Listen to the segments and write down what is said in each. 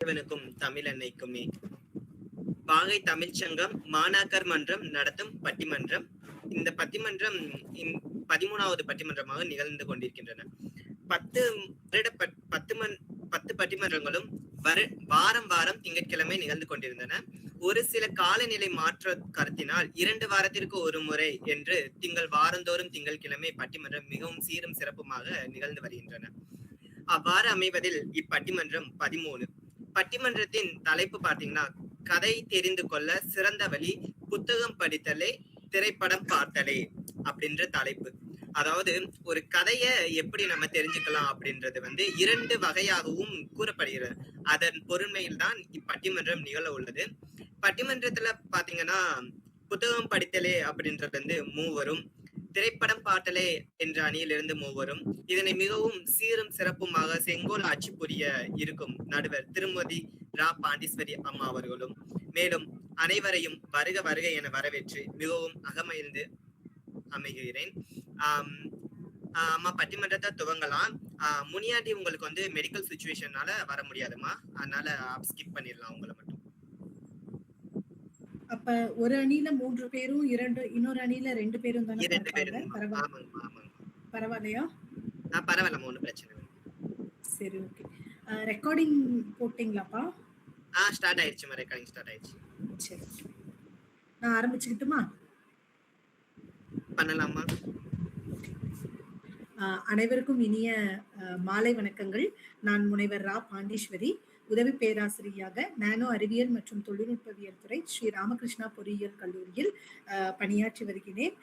இறைவனுக்கும் தமிழன்னைக்குமே. வாகை தமிழ்ச்சங்கம் மாணாக்கர் மன்றம் நடத்தும் பட்டிமன்றம். இந்த பட்டிமன்றம் 13வது பட்டிமன்றமாக நிகழ்ந்து கொண்டிருக்கின்றன. 10 பட்டிமன்றங்களும் வாரம் வாரம் திங்கட்கிழமை நிகழ்ந்து கொண்டிருந்தன. ஒரு சில காலநிலை மாற்ற கருத்தினால் 2 வாரத்திற்கு ஒரு முறை என்று வாரந்தோறும் திங்கட்கிழமை பட்டிமன்றம் மிகவும் சீரும் சிறப்புமாக நிகழ்ந்து வருகின்றன. அவ்வாறு அமைவதில் இப்பட்டிமன்றம் 13. பட்டிமன்றத்தின் தலைப்பு பார்த்தீங்கன்னா, கதை தெரிந்து கொள்ள சிறந்த வழி புத்தகம் படித்தலே திரைப்படம் பார்த்தலே அப்படின்ற தலைப்பு. அதாவது ஒரு கதைய எப்படி நம்ம தெரிஞ்சுக்கலாம் அப்படின்றது 2 வகையாகவும் கூறப்படுகிறது. அதன் பொறுமையில் தான் இப்பட்டிமன்றம் நிகழ உள்ளது. பட்டிமன்றத்துல பாத்தீங்கன்னா, புத்தகம் படித்தலே அப்படின்றது மூவரும், திரைப்படம் பாட்டலே என்ற அணியிலிருந்து மூவரும், இதனை மிகவும் சீரும் சிறப்புமாக செங்கோல் ஆட்சி புரிய இருக்கும் நடுவர் திருமதி ரா பாண்டீஸ்வரி அம்மா அவர்களும், மேலும் அனைவரையும் வருக வருக என வரவேற்று மிகவும் அகமகிழ்ந்து அமைகிறேன். அம்மா, பட்டிமன்றத்தை துவங்கலாம். முனியாண்டி உங்களுக்கு மெடிக்கல் சுச்சுவேஷனால வர முடியாதுமா, அதனால ஸ்கிப் பண்ணிடலாம் உங்களை மட்டும். அப்ப ஒரு அணியில 3 பேரும், இன்னொரு அணியில 2 பேரும் தானே? பரவாயில்லையா? பரவாயில்ல, ஒன்றும் பிரச்சனை இல்லை. சரி, ஓகே. ரெக்கார்டிங் போட்டீங்களாப்பா? ஸ்டார்ட் ஆயிடுச்சுமா, ரெக்கார்டிங் ஸ்டார்ட் ஆயிடுச்சு. சரி, நான் ஆரம்பிச்சுக்கிட்டுமா? பண்ணலாமா? அனைவருக்கும் இனிய மாலை வணக்கங்கள். நான் முனைவர் ரா பாண்டீஸ்வரி, உதவி பேராசிரியராக நானோ அறிவியல் மற்றும் தொழில்நுட்பவியல் துறை ஸ்ரீ ராமகிருஷ்ணா பொறியியல் கல்லூரியில் பணியாற்றி வருகிறேன்.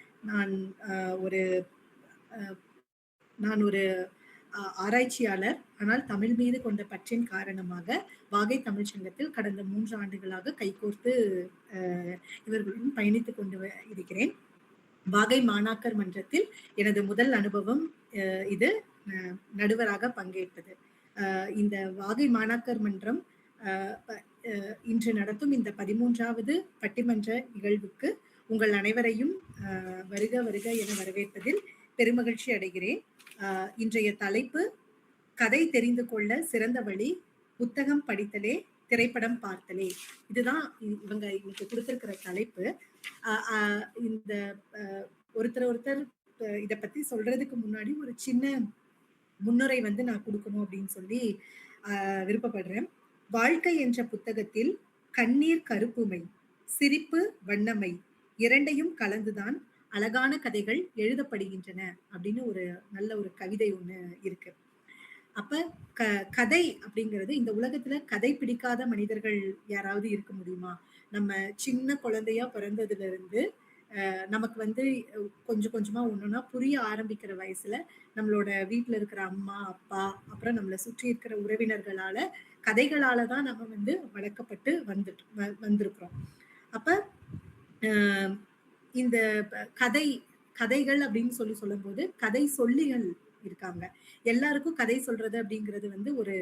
நான் ஒரு ஆராய்ச்சியாளர். ஆனால் தமிழ் மீது கொண்ட பற்றின் காரணமாக வாகை தமிழ் சங்கத்தில் கடந்த 3 ஆண்டுகளாக கைகோர்த்து இவர்களுடன் பயணித்துக் கொண்டு இருக்கிறேன். வாகை மாணாக்கர் மன்றத்தில் எனது முதல் அனுபவம் இது, நடுவராக பங்கேற்பது. இந்த வாகை மாணாக்கர் மன்றம் இன்று நடத்தும் இந்த 13வது பட்டிமன்ற நிகழ்வுக்கு உங்கள் அனைவரையும் வருக வருக என வரவேற்பதில் பெருமகிழ்ச்சி அடைகிறேன். இன்றைய தலைப்பு கதை தெரிந்து கொள்ள சிறந்த வழி புத்தகம் படித்தலே திரைப்படம் பார்த்தலே. இதுதான் இவங்க இன்னைக்கு கொடுத்திருக்கிற தலைப்பு. இந்த ஒருத்தர் இத பத்தி சொல்றதுக்கு முன்னாடி ஒரு சின்ன முன்னுரை நான் கொடுக்கணும் அப்படின்னு சொல்லி விருப்பப்படுறேன். வாழ்க்கை என்ற புத்தகத்தில் கண்ணீர் கருப்புமை, சிரிப்பு வண்ணமை இரண்டையும் கலந்துதான் அழகான கதைகள் எழுதப்படுகின்றன அப்படின்னு ஒரு நல்ல ஒரு கவிதை ஒண்ணு இருக்கு. அப்ப கதை அப்படிங்கிறது, இந்த உலகத்துல கதை பிடிக்காத மனிதர்கள் யாராவது இருக்க முடியுமா? நம்ம சின்ன குழந்தையா பிறந்ததுல இருந்து நமக்கு கொஞ்சம் கொஞ்சமா ஒண்ணுன்னா புரிய ஆரம்பிக்கிற வயசுல நம்மளோட வீட்டுல இருக்கிற அம்மா அப்பா அப்புறம் நம்மளை சுற்றி இருக்கிற உறவினர்களால கதைகளாலதான் நம்ம வளர்க்கப்பட்டு வந்திருக்கிறோம். அப்ப இந்த கதைகள் அப்படின்னு சொல்லும் போது கதை சொல்லிகள் இருக்காங்க. எல்லாருக்கும் கதை சொல்றது அப்படிங்கிறது ஒரு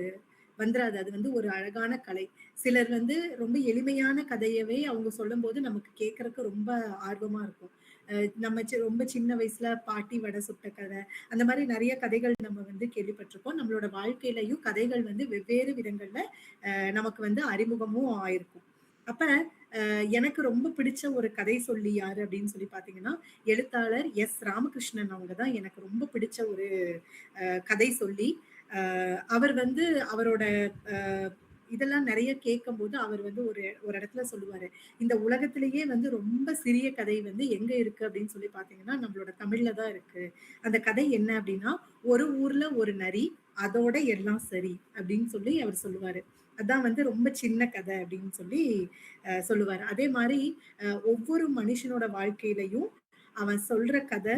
வந்துராது. அது ஒரு அழகான கலை. சிலர் ரொம்ப எளிமையான கதையவே அவங்க சொல்லும் போது நமக்கு கேட்கறதுக்கு ரொம்ப ஆர்வமா இருக்கும். நம்ம ரொம்ப சின்ன வயசுல பாட்டி வடை சுட்ட கதை, அந்த மாதிரி நிறைய கதைகள் நம்ம கேள்விப்பட்டிருக்கோம். நம்மளோட வாழ்க்கையிலையும் கதைகள் வெவ்வேறு விதங்கள்ல நமக்கு அறிமுகமும் ஆயிருக்கும். அப்ப எனக்கு ரொம்ப பிடிச்ச ஒரு கதை சொல்லி யாரு அப்படின்னு சொல்லி பாத்தீங்கன்னா, எழுத்தாளர் எஸ் ராமகிருஷ்ணன். அவங்கதான் எனக்கு ரொம்ப பிடிச்ச ஒரு கதை சொல்லி. அவர் அவரோட இதெல்லாம் நிறைய கேட்கும் போது அவர் ஒரு இடத்துல சொல்லுவாரு, இந்த உலகத்திலேயே ரொம்ப சிறிய கதை எங்க இருக்கு அப்படின்னு சொல்லி பாத்தீங்கன்னா நம்மளோட தமிழ்ல தான் இருக்கு. அந்த கதை என்ன அப்படின்னா, ஒரு ஊர்ல ஒரு நரி, அதோட எல்லாம் சரி அப்படின்னு சொல்லி அவர் சொல்லுவாரு. அதான் ரொம்ப சின்ன கதை அப்படின்னு சொல்லி சொல்லுவாரு. அதே மாதிரி ஒவ்வொரு மனுஷனோட வாழ்க்கையிலையும் அவன் சொல்ற கதை,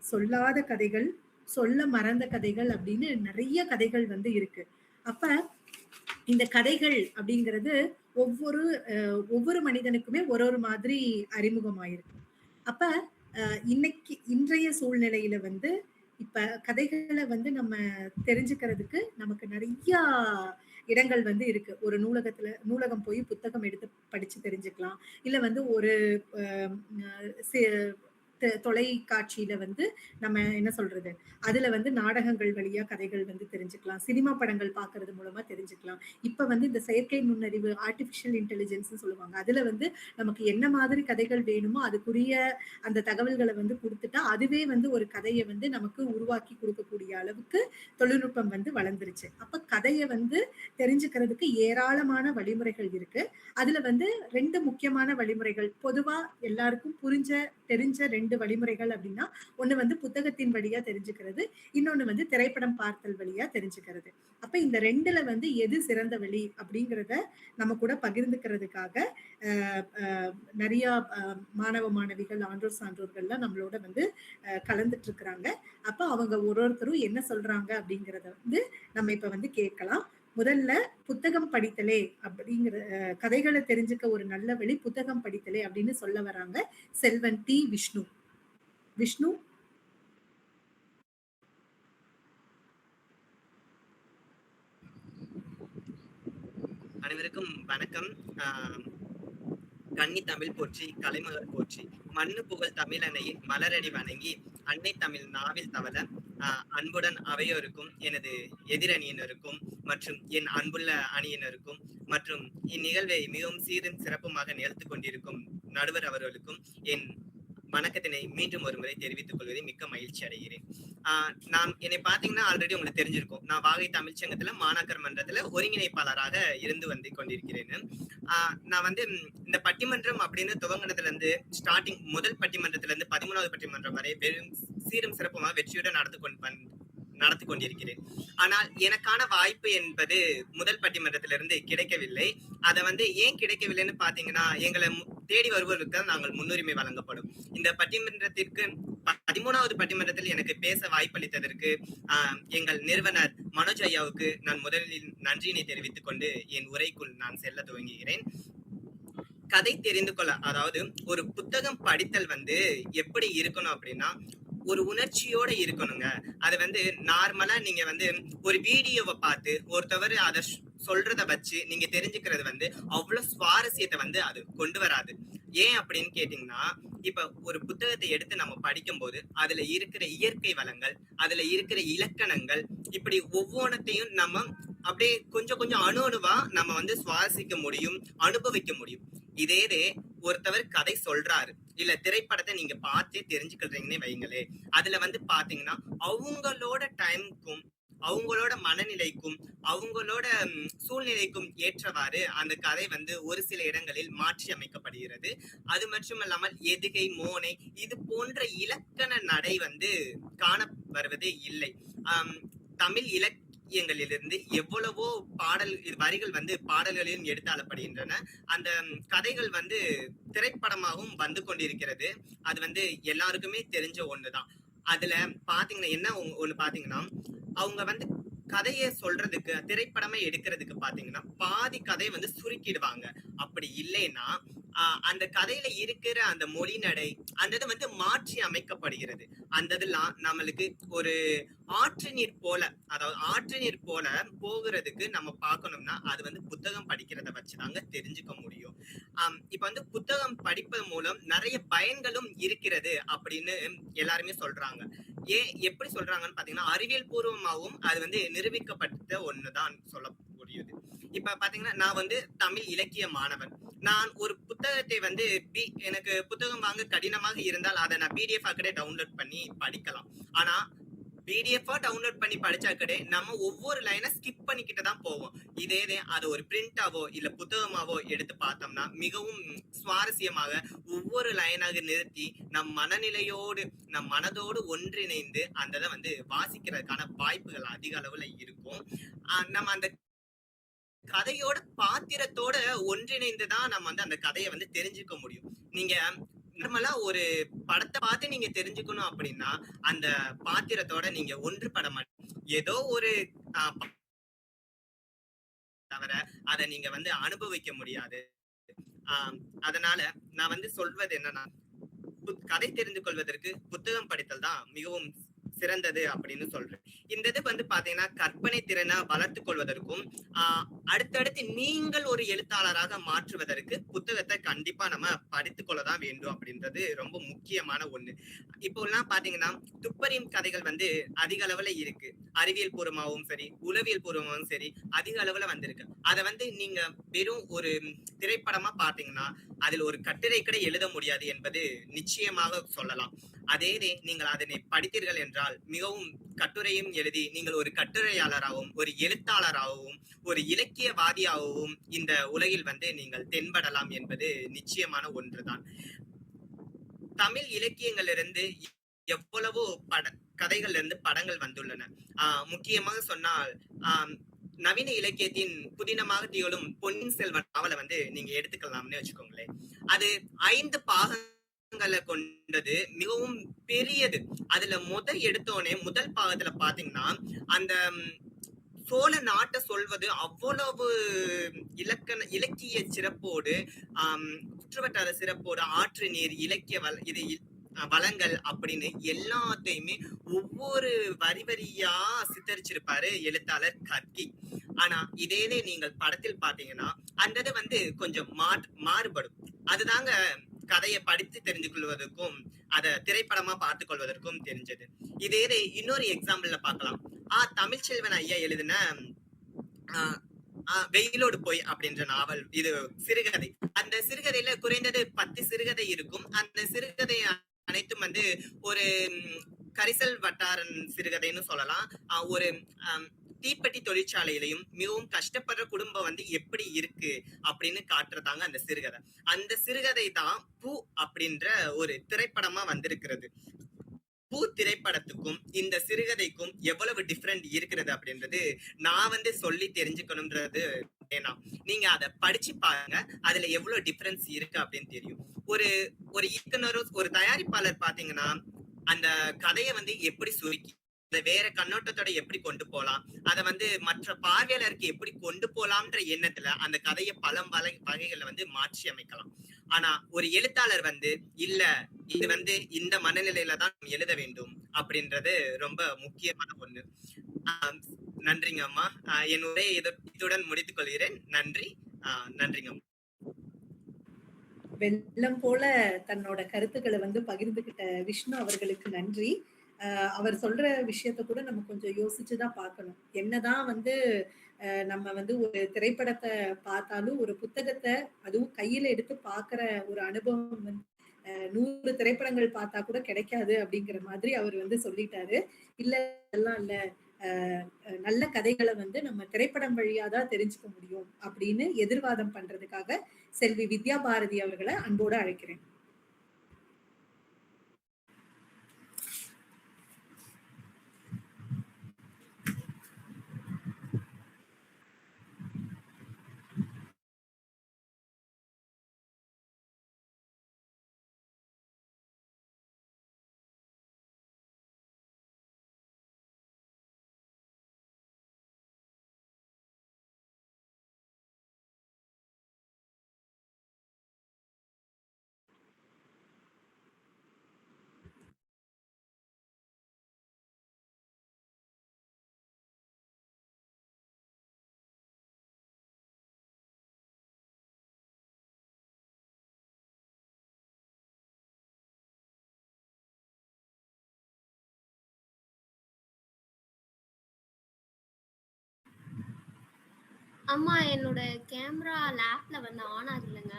சொல்லாத கதைகள், சொல்ல மறந்த கதைகள் அப்படின்னு நிறைய கதைகள் இருக்கு. அப்ப இந்த கதைகள் அப்படிங்கிறது ஒவ்வொரு மனிதனுக்குமே ஒரு மாதிரி அறிமுகமாயிருக்கு. அப்ப இன்றைய சூழ்நிலையில இப்ப கதைகளை நம்ம தெரிஞ்சுக்கிறதுக்கு நமக்கு நிறைய இடங்கள் இருக்கு. ஒரு நூலகம் போய் புத்தகம் எடுத்து படிச்சு தெரிஞ்சுக்கலாம். இல்ல ஒரு தொலைக்காட்சியில வந்து நம்ம என்ன சொல்றது, அதுல வந்து நாடகங்கள் வழியா கதைகள் வந்து தெரிஞ்சுக்கலாம். சினிமா படங்கள் பார்க்கறது மூலமா தெரிஞ்சுக்கலாம். இப்ப வந்து இந்த செயற்கை நுண்ணறிவு, ஆர்டிபிஷியல் இன்டெலிஜென்ஸ்ன்னு சொல்லுவாங்க. அதுல வந்து நமக்கு என்ன மாதிரி கதைகள் வேணுமோ, அதுக்குரிய அந்த தகவல்கள வந்து குடுத்துட்டா, அதுவே வந்து ஒரு கதைய வந்து நமக்கு உருவாக்கி குடுக்கக்கூடிய அளவுக்கு தொழில்நுட்பம் வந்து வளர்ந்துருச்சு. அப்ப கதைய வந்து தெரிஞ்சுக்கிறதுக்கு ஏராளமான வழிமுறைகள் இருக்கு. அதுல வந்து 2 முக்கியமான வழிமுறைகள். பொதுவா எல்லாருக்கும் தெரிஞ்ச 2 வழிமுறைகள் அப்டின்னா, ஒண்ணு வந்து புத்தகத்தின் வழியா தெரிஞ்சுக்கிறது. இன்னொன்னு வந்து திரைப்படம் பார்த்தல் வழியா தெரிஞ்சுக்கிறது. அப்ப இந்த 2ல வந்து எது சிறந்த வழி அப்டிங்கிறத நம்ம கூட பகிர்ந்துக்கிறதுக்காக, அ அ நெறையா மாணவ, மாணவிகள், ஆன்றோர், சான்றோர்கள்லாம் நம்மளோட வந்து கலந்துட்டு இருக்கிறாங்க. அப்ப அவங்க ஒருத்தரும் என்ன சொல்றாங்க அப்டிங்கிறத வந்து நம்ம இப்ப வந்து கேட்கலாம். முதல்ல புத்தகம் படித்தலே அப்படிங்கிற கதைகள தெரிஞ்சுக்க ஒரு நல்ல வழி புத்தகம் படித்தலே அப்படின்னு சொல்ல வராங்க. செல்வன் டி. விஷ்ணு. விஷ்ணு, அனைவருக்கும் வணக்கம். ஆஹ் கன்னி தமிழ் போற்றி, கலைமகள் போற்றி, மண்ணு புகழ் தமிழனையின் மலரடி வணங்கி, அன்னை தமிழ் நாவில் தவழ, அன்புடன் அவையோருக்கும், எனது எதிரணியினருக்கும், மற்றும் என் அன்புள்ள அணியினருக்கும், மற்றும் இந்நிகழ்வை மிகவும் சீரும் சிறப்புமாக நிகழ்த்திக் கொண்டிருக்கும் நடுவர் அவர்களுக்கும் என் வணக்கத்தினை மீண்டும் ஒரு முறை தெரிவித்துக் கொள்வதை மிக்க மகிழ்ச்சி அடைகிறேன். நான் என்னை பாத்தீங்கன்னா ஆல்ரெடி உங்களுக்கு தெரிஞ்சிருக்கும். நான் வாகை தமிழ்ச்சங்கத்துல மாணாக்கர் மன்றத்துல ஒருங்கிணைப்பாளராக இருந்து வந்து கொண்டிருக்கிறேன். நான் வந்து இந்த பட்டிமன்றம் அப்படின்னு துவங்கினதுல இருந்து ஸ்டார்டிங் முதல் பட்டிமன்றத்துல இருந்து 13வது பட்டிமன்றம் வரை வெறும் சீரும் சிறப்புமாக வெற்றியுடன் நடத்தி கொண்டிருக்கிறேன். ஆனால் எனக்கான வாய்ப்பு என்பது முதல் பட்டிமன்றத்திலிருந்து கிடைக்கவில்லை. அதை வந்து ஏன் கிடைக்கவில்லைன்னு பாத்தீங்கன்னா, எங்களை தேடி வருவதற்கு தான் நாங்கள் முன்னுரிமை வழங்கப்படும். இந்த பட்டிமன்றத்திற்கு 13வது பட்டிமன்றத்தில் எனக்கு பேச வாய்ப்பளித்ததற்கு எங்கள் நிறுவனர் மனோஜ் ஐயாவுக்கு நான் முதலில் நன்றியினை தெரிவித்துக் கொண்டு என் உரைக்குள் நான் செல்ல துவங்குகிறேன். கதை தெரிந்து கொள்ள, அதாவது ஒரு புத்தகம் படித்தல் வந்து எப்படி இருக்கணும் அப்படின்னா, ஒரு உணர்ச்சியோட இருக்கணுங்க. அது வந்து நார்மலா நீங்க வந்து ஒரு வீடியோவை பார்த்து ஒருத்தவர் அதை சொல்றத வச்சு நீங்க தெரிஞ்சுக்கிறது வந்து அவ்வளவு சுவாரஸ்யத்தை வந்து அது கொண்டு வராது. ஏன் அப்படின்னு கேட்டீங்கன்னா, இப்ப ஒரு புத்தகத்தை எடுத்து நம்ம படிக்கும் போது அதுல இருக்கிற இயற்கை வளங்கள், அதுல இருக்கிற இலக்கணங்கள், இப்படி ஒவ்வொன்றத்தையும் நம்ம அப்படியே கொஞ்சம் கொஞ்சம் அணுவா நம்ம வந்து சுவாசிக்க முடியும், அனுபவிக்க முடியும். இதே ஒருத்தவர் கதை சொல்றாரு, இல்ல திரைப்படத்தை நீங்க பார்த்தே தெரிஞ்சுக்கிறீங்கன்னே வைங்களே, அதுல வந்து பாத்தீங்கன்னா அவங்களோட டைமுக்கும், அவங்களோட மனநிலைக்கும், அவங்களோட சூழ்நிலைக்கும் ஏற்றவாறு அந்த கதை வந்து ஒரு சில இடங்களில் மாற்றி அமைக்கப்படுகிறது. அது மட்டுமல்லாமல் எதுகை, மோனை இது போன்ற இலக்கண நடை வந்து காண வருவதே இல்லை. தமிழ் இலக்கியங்களிலிருந்து எவ்வளவோ பாடல் வரிகள் வந்து பாடல்களிலும் எடுத்தாளப்படுகின்றன. அந்த கதைகள் வந்து திரைப்படமாகவும் வந்து கொண்டிருக்கிறது. அது வந்து எல்லாருக்குமே தெரிஞ்ச ஒண்ணுதான். அதுல பாத்தீங்கன்னா என்ன ஒண்ணு பாத்தீங்கன்னா, அவங்க வந்து கதையை சொல்றதுக்கு, திரைப்படமே எடுக்கிறதுக்கு பாத்தீங்கன்னா பாதி கதையை வந்து சுருக்கிடுவாங்க. அப்படி இல்லைன்னா அந்த கதையில இருக்கிற அந்த மொழி நடை அந்த இது வந்து மாற்றி அமைக்கப்படுகிறது. அந்த இதெல்லாம் நம்மளுக்கு ஒரு ஆற்று நீர் போல, அதாவது ஆற்று நீர் போல போகிறதுக்கு நம்ம பார்க்கணும்னா அது வந்து புத்தகம் படிக்கிறத வச்சுதாங்க தெரிஞ்சுக்க முடியும். இப்ப வந்து புத்தகம் படிப்பது மூலம் நிறைய பயன்களும் இருக்கிறது அப்படின்னு எல்லாருமே சொல்றாங்க. ஏன் எப்படி சொல்றாங்கன்னு பாத்தீங்கன்னா, அறிவியல் பூர்வமாகவும் அது வந்து நிரூபிக்கப்பட்ட ஒண்ணுதான் சொல்ல முடியுது. இப்ப பாத்தீங்கன்னா, நான் வந்து தமிழ் இலக்கிய மாணவன். நான் ஒரு புத்தகத்தை வந்து எனக்கு புத்தகம் வாங்க கடினமாக இருந்தால் அதை நான் PDF கூட டவுன்லோட் பண்ணி படிக்கலாம். ஆனா PDF டவுன்லோட் பண்ணி படிச்சா கூட நம்ம ஒவ்வொரு லைனை ஸ்கிப் பண்ணிக்கிட்டு தான் போவோம். இதே அது ஒரு பிரிண்டாவோ இல்ல புத்தகமாவோ எடுத்து பார்த்தோம்னா மிகவும் சுவாரஸ்யமாக ஒவ்வொரு லைனாக நிறுத்தி நம் மனநிலையோடு, நம் மனதோடு ஒன்றிணைந்து அந்த வந்து வாசிக்கிறதுக்கான வாய்ப்புகள் அதிக அளவுல இருக்கும். நம்ம அந்த கதையோட பாத்திரத்தோட ஒன்றிணைந்துதான் நம்ம வந்து அந்த கதையை வந்து தெரிஞ்சுக்க முடியும். நீங்க நார்மலா ஒரு படத்தை பார்த்து நீங்க தெரிஞ்சுக்கணும் அப்படின்னா அந்த பாத்திரத்தோட நீங்க ஒன்றுபட மாட்டீங்க. ஏதோ ஒரு தவிர அதை நீங்க வந்து அனுபவிக்க முடியாது. அதனால நான் வந்து சொல்வது என்னன்னா, கதை தெரிந்து கொள்வதற்கு புத்தகம் படித்தல் தான் மிகவும் சிறந்தது அப்படின்னு சொல்றேன். இந்த இது வந்து பாத்தீங்கன்னா கற்பனை திறனை வளர்த்துக் கொள்வதற்கும் அடுத்தடுத்து நீங்கள் ஒரு எழுத்தாளராக மாற்றுவதற்கு புத்தகத்தை கண்டிப்பா நம்ம படித்துக் கொள்ளதான் வேண்டும் அப்படின்றது ரொம்ப முக்கியமான ஒண்ணு. இப்போ எல்லாம் பாத்தீங்கன்னா துப்பறியும் கதைகள் வந்து அதிக அளவுல இருக்கு. அறிவியல் பூர்வமாகவும் சரி, உளவியல் பூர்வமாகவும் சரி அதிக அளவுல வந்திருக்கு. அதை வந்து நீங்க வெறும் ஒரு திரைப்படமா பாத்தீங்கன்னா அதில் ஒரு கட்டுரை கூட எழுத முடியாது என்பது நிச்சயமாக சொல்லலாம். அதே நீங்கள் அதனை படித்தீர்கள் என்றால் மிகவும் கட்டுரையும் எழுதி நீங்கள் ஒரு கட்டுரையாளராகவும் ஒரு எழுத்தாளராகவும் ஒரு இலக்கியவாதியாகவும் இந்த உலகில் வந்து நீங்கள் தென்படலாம் என்பது நிச்சயமான ஒன்றுதான். தமிழ் இலக்கியங்களிலிருந்து எவ்வளவோ கதைகள்ல இருந்து படங்கள் வந்துள்ளன. முக்கியமாக சொன்னால் நவீன இலக்கியத்தின் புதினமாக திகழும் பொன்னியின் செல்வன் நாவலை வந்து நீங்க எடுத்துக்கலாம்னு வச்சுக்கோங்களேன். அது 5 பாகங்களை கொண்டது, மிகவும் பெரியது. அதுல எடுத்தோடனே முதல் பாகத்துல பாத்தீங்கன்னா அந்த சோழ நாட்டை சொல்வது அவ்வளவு இலக்கிய சிறப்போடு சுற்றுவட்டார சிறப்போடு ஆற்று நீர் இலக்கிய வளங்கள் அப்படின்னு எல்லாத்தையுமே ஒவ்வொரு வரி வரியா சித்தரிச்சிருப்பாரு எழுத்தாளர் கல்கி. ஆனா இதே நீங்கள் படத்தில் பாத்தீங்கன்னா அந்த இது வந்து கொஞ்சம் மாறுபடும். அதுதாங்க கதையை படித்து தெரிந்து கொள்வதற்கும் அத திரைப்படமா பார்த்து கொள்வதற்கும் தெரிஞ்சது. இதே இன்னொரு எக்ஸாம்பிள்ல பார்க்கலாம். தமிழ்ச்செல்வன் ஐயா எழுதின வெயிலோடு போய் அப்படின்ற நாவல், இது சிறுகதை. அந்த சிறுகதையில குறைந்தது 10 சிறுகதை இருக்கும். அந்த சிறுகதை அனைத்தும் வந்து ஒரு கரிசல் வட்டாரன் சிறுகதைன்னு சொல்லலாம். ஒரு தீப்பெட்டி தொழிற்சாலையிலையும் மிகவும் கஷ்டப்படுற குடும்பம் வந்து எப்படி இருக்கு அப்படின்னு காட்டுறதாங்க அந்த சிறுகதை. அந்த சிறுகதை தான் பூ அப்படின்ற ஒரு திரைப்படமா வந்திருக்கிறது. பூ திரைப்படத்துக்கும் இந்த சிறுகதைக்கும் எவ்வளவு டிஃபரெண்ட் இருக்கிறது அப்படின்றது நான் வந்து சொல்லி தெரிஞ்சுக்கணும்ன்றது வேணாம். நீங்க அதை படிச்சு பாருங்க, அதுல எவ்வளவு டிஃபரன்ஸ் இருக்கு அப்படின்னு தெரியும். ஒரு ஒரு இயக்குனரும் ஒரு தயாரிப்பாளர் பாத்தீங்கன்னா அந்த கதையை வந்து எப்படி சுருக்கி அதை வேற கண்ணோட்டத்தோட எப்படி கொண்டு போலாம், அதை வந்து மற்ற பார்வையாளருக்கு எப்படி கொண்டு போலாம்ன்ற எண்ணத்துல அந்த கதையை பல வகைகளை வந்து மாற்றி அமைக்கலாம். ஆனா ஒரு எழுத்தாளர் வந்து இல்ல இது வந்து இந்த மனநிலையில தான் எழுத வேண்டும் அப்படின்றது ரொம்ப முக்கியமான ஒண்ணு. நன்றிங்க அம்மா. என் உரையை இத்துடன் முடித்துக் கொள்கிறேன். நன்றி. நன்றிங்க அம்மா. வெள்ளம் போல தன்னோட கருத்துக்களை வந்து பகிர்ந்துகிட்ட விஷ்ணு அவர்களுக்கு நன்றி. அவர் சொல்ற விஷயத்த கூட நம்ம கொஞ்சம் யோசிச்சுதான் பார்க்கணும். என்னதான் வந்து நம்ம வந்து ஒரு திரைப்படத்தை பார்த்தாலும் ஒரு புத்தகத்தை அதுவும் கையில எடுத்து பார்க்கிற ஒரு அனுபவம் வந்து 100 திரைப்படங்கள் பார்த்தா கூட கிடைக்காது அப்படிங்கிற மாதிரி அவர் வந்து சொல்லிட்டாரு. இல்ல எல்லாம் இல்ல, நல்ல கதைகளை வந்து நம்ம திரைப்படம் வழியாதான் தெரிஞ்சுக்க முடியும் அப்படின்னு எதிர்வாதம் பண்றதுக்காக செல்வி வித்யா பாரதி அவர்களை அன்போடு அழைக்கிறேன். அம்மா என்னோட கேமரா லேப்ல வந்து ஆன் ஆகலங்க.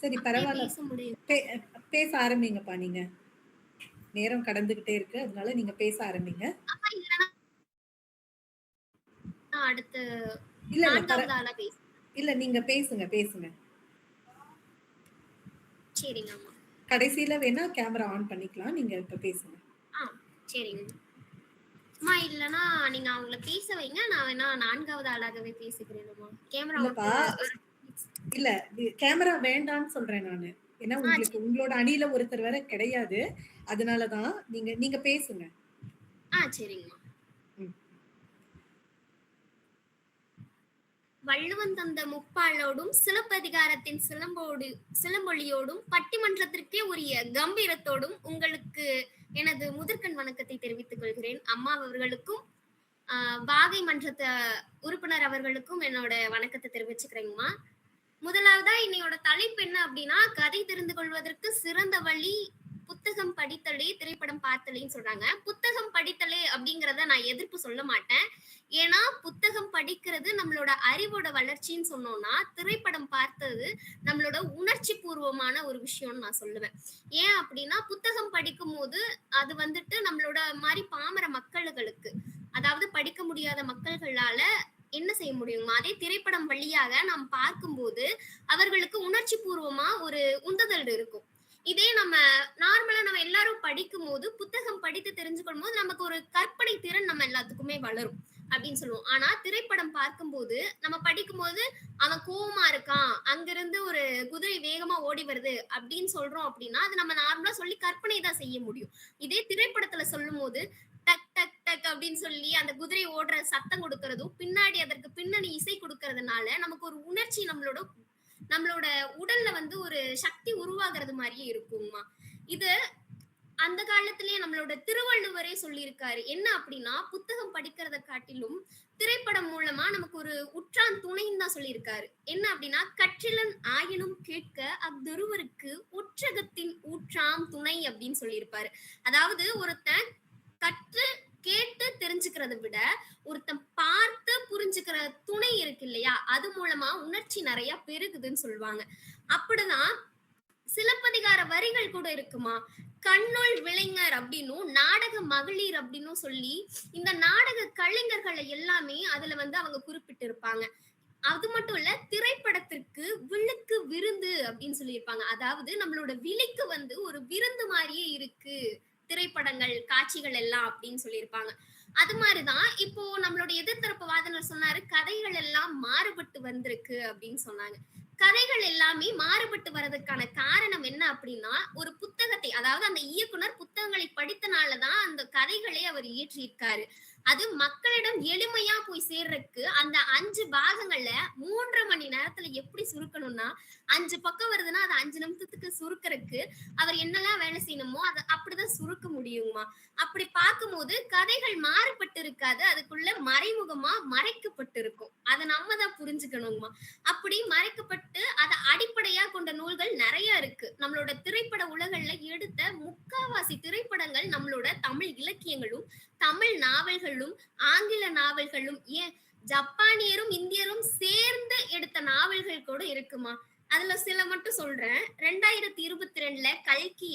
சரி பரவாயில்ல, பேச ஆரம்பிங்கப்பா. நீங்க நேரம் கடந்துகிட்டே இருக்கு, அதனால நீங்க பேச ஆரம்பிங்க. அடுத்து இல்ல நீங்க பேசுங்க பேசுங்க. சரிங்க அம்மா. கடைசியில வேணா கேமரா ஆன் பண்ணிக்கலாம், நீங்க இப்ப பேசுங்க. சரிங்க அம்மா. இல்லனா நீங்க அவங்கள பேச வைங்க, நான் வேணா 4வது ஆளாகவே பேசிக்கிறேன்மா. கேமரா இல்ல கேமரா வேண்டாம்னு சொல்றேன் நானு. ஏன்னா உங்களுக்கு உங்களோட அணியில ஒருத்தர் வேற கிடையாது, அதனாலதான் நீங்க பேசுங்க. சரிங்கம்மா. வள்ளுவன் தந்த முப்பாலோடும் சிலப்பதிகாரத்தின் சிலம்பொலியோடும் பட்டிமன்றத்திற்கே உரிய கம்பீரத்தோடும் உங்களுக்கு எனது முதற்கண் வணக்கத்தை தெரிவித்துக் கொள்கிறேன். அம்மா அவர்களுக்கும் வாகை மன்றத்த உறுப்பினர் அவர்களுக்கும் என்னோட வணக்கத்தை தெரிவிச்சுக்கிறேங்கம்மா. முதலாவதா இன்னையோட தலைப்பு என்ன அப்படின்னா, கதை தெரிந்து கொள்வதற்கு சிறந்த வழி புத்தகம் படித்தலே திரைப்படம் பார்த்தலேன்னு சொல்றாங்க. புத்தகம் படித்தலே அப்படிங்கறத நான் எதிர்ப்பு சொல்ல மாட்டேன். ஏன்னா புத்தகம் படிக்கிறது நம்மளோட அறிவோட வளர்ச்சின்னு சொன்னோம்னா, திரைப்படம் பார்த்தது நம்மளோட உணர்ச்சி பூர்வமான ஒரு விஷயம்னு நான் சொல்லுவேன். ஏன் அப்படின்னா, புத்தகம் படிக்கும் போது அது வந்துட்டு நம்மளோட மாதிரி பாமர மக்களுக்கு, அதாவது படிக்க முடியாத மக்கள்களால என்ன செய்ய முடியுமா, அதே திரைப்படம் வழியாக நாம் பார்க்கும்போது அவர்களுக்கு உணர்ச்சி பூர்வமா ஒரு உந்துதல் இருக்கும். இதே நம்ம நார்மலா நம்ம எல்லாரும் படிக்கும் போது, புத்தகம் படித்து தெரிஞ்சுக்கொள்ளும் போது நமக்கு ஒரு கற்பனை திறன் நம்ம எல்லாத்துக்குமே வளரும் அப்படின்னு சொல்லுவோம். ஆனா திரைப்படம் பார்க்கும்போது நம்ம படிக்கும் போது அவன் கோவமா இருக்கான், அங்கிருந்து ஒரு குதிரை வேகமா ஓடி வருது அப்படின்னு சொல்றோம் அப்படின்னா, அது நம்ம நார்மலா சொல்லி கற்பனை தான் செய்ய முடியும். இதே திரைப்படத்துல சொல்லும் போது டக் டக் டக் அப்படின்னு சொல்லி அந்த குதிரை ஓடுற சத்தம் கொடுக்கறதும், பின்னாடி அதற்கு பின்னணி இசை கொடுக்கறதுனால நமக்கு ஒரு உணர்ச்சி நம்மளோட உடல்ல வந்து ஒரு சக்தி உருவாகிறது மாதிரியே இருக்குங்கம்மா. இது அந்த காலத்திலேயே நம்மளோட திருவள்ளுவரே சொல்லியிருக்காரு. என்ன அப்படின்னா, புத்தகம் படிக்கிறத காட்டிலும் திரைப்படம் மூலமா நமக்கு ஒரு உற்றான் துணைன்னு தான் சொல்லியிருக்காரு. என்ன அப்படின்னா, கற்றிலன் ஆயினும் கேட்க அஃதொருவருக்கு உற்றகத்தின் ஊற்றாம் துணை அப்படின்னு சொல்லியிருப்பாரு. அதாவது ஒருத்தன் கற்று கேட்டு தெரிஞ்சுக்கிறத விட ஒருத்தன் பார்த்து புரிஞ்சுக்கிற துணை இருக்கு இல்லையா, அது மூலமா உணர்ச்சி நிறைய பெருகுதுன்னு சொல்லுவாங்க. அப்படிதான் சிலப்பதிகார வரிகள் கூட இருக்குமா, கண்ணுள் விளைஞர் அப்படின்னும் நாடக மகளிர் அப்படின்னும் சொல்லி இந்த நாடக கலைஞர்களை எல்லாமே அதுல வந்து அவங்க குறிப்பிட்டு இருப்பாங்க. அது மட்டும் இல்ல, திரைப்படத்திற்கு விழுக்கு விருந்து அப்படின்னு சொல்லியிருப்பாங்க. அதாவது நம்மளோட விழிக்கு வந்து ஒரு விருந்து மாதிரியே இருக்கு திரைப்படங்கள் காட்சிகள் எல்லாம் அப்படின்னு சொல்லியிருப்பாங்க. அது மாதிரிதான் இப்போ நம்மளோட எதிர்த்தரப்பு வாதனர் சொன்னாரு, கதைகள் எல்லாம் மாறுபட்டு வந்திருக்கு அப்படின்னு சொன்னாங்க. கதைகள் எல்லாமே மாறுபட்டு வர்றதுக்கான காரணம் என்ன அப்படின்னா, ஒரு புத்தகத்தை, அதாவது அந்த இயக்குனர் புத்தகங்களை படித்தனாலதான் அந்த கதைகளை அவர் இயற்றியிருக்காரு. அது மக்களிடம் எளிமையா போய் சேர்றதுக்கு அந்த 5 பாகங்கள்ல 3.5 மணி நேரத்துல எப்படி சுருக்கணும்னா, 5 பக்கம் வருதுன்னா அது 5 நிமிஷத்துக்கு சுருக்கறதுக்கு அவர் என்னெல்லாம் வேலை செய்யணுமோ அதை அப்படிதான் சுருக்க முடியுமா. அப்படி பார்க்கும்போது கதைகள் மாறுபட்டு இருக்காது, அதுக்குள்ள மறைமுகமா மறைக்கப்பட்டு இருக்கும். அதை நம்ம தான் புரிஞ்சுக்கணுங்கம்மா. அப்படி மறைக்கப்பட்டு அதை அடிப்படையா கொண்ட நூல்கள் நிறைய இருக்கு. நம்மளோட திரைப்பட உலகல்ல எடுத்த முக்காவாசி திரைப்படங்கள் நம்மளோட தமிழ் இலக்கியங்களும் தமிழ் நாவல்களும் ஆங்கில நாவல்களும், ஏன் ஜப்பானியரும் இந்தியரும் சேர்ந்து எடுத்த நாவல்கள் கூட இருக்குமா. அதுல சில மட்டும் சொல்றேன். 2022 கல்கி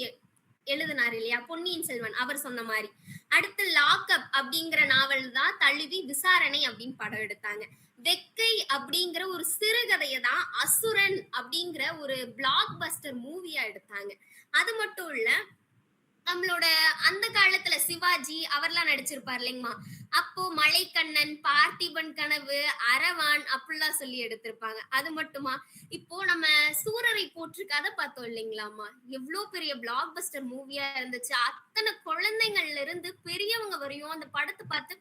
எழுதினார் இல்லையா, பொன்னியின் செல்வன், அவர் சொன்ன மாதிரி. அடுத்து லாக்அப் அப்படிங்கிற நாவல் தான் தழுவி விசாரணை அப்படின்னு படம் எடுத்தாங்க. வெக்கை அப்படிங்கிற ஒரு சிறுகதையை தான் அசுரன் அப்படிங்கிற ஒரு பிளாக் பஸ்டர் மூவியா எடுத்தாங்க. அது மட்டும் இல்ல, நம்மளோட அந்த காலத்துல சிவாஜி அவர்லாம் நடிச்சிருப்பார் இல்லைங்கம்மா, அப்போ மலைக்கண்ணன், பார்த்திபன் கனவு, அரவான் அப்படிலாம் சொல்லி எடுத்திருப்பாங்க. அது மட்டுமா, இப்போ நம்ம சூரரை போற்று கதை பார்த்தோம் இல்லைங்களாம்மா, எவ்வளவு பெரிய பிளாக் பஸ்டர் மூவியா இருந்துச்சு. அத்தனை குழந்தைங்கள்ல இருந்து பெரியவங்க வரையும் அந்த படத்தை பார்த்து,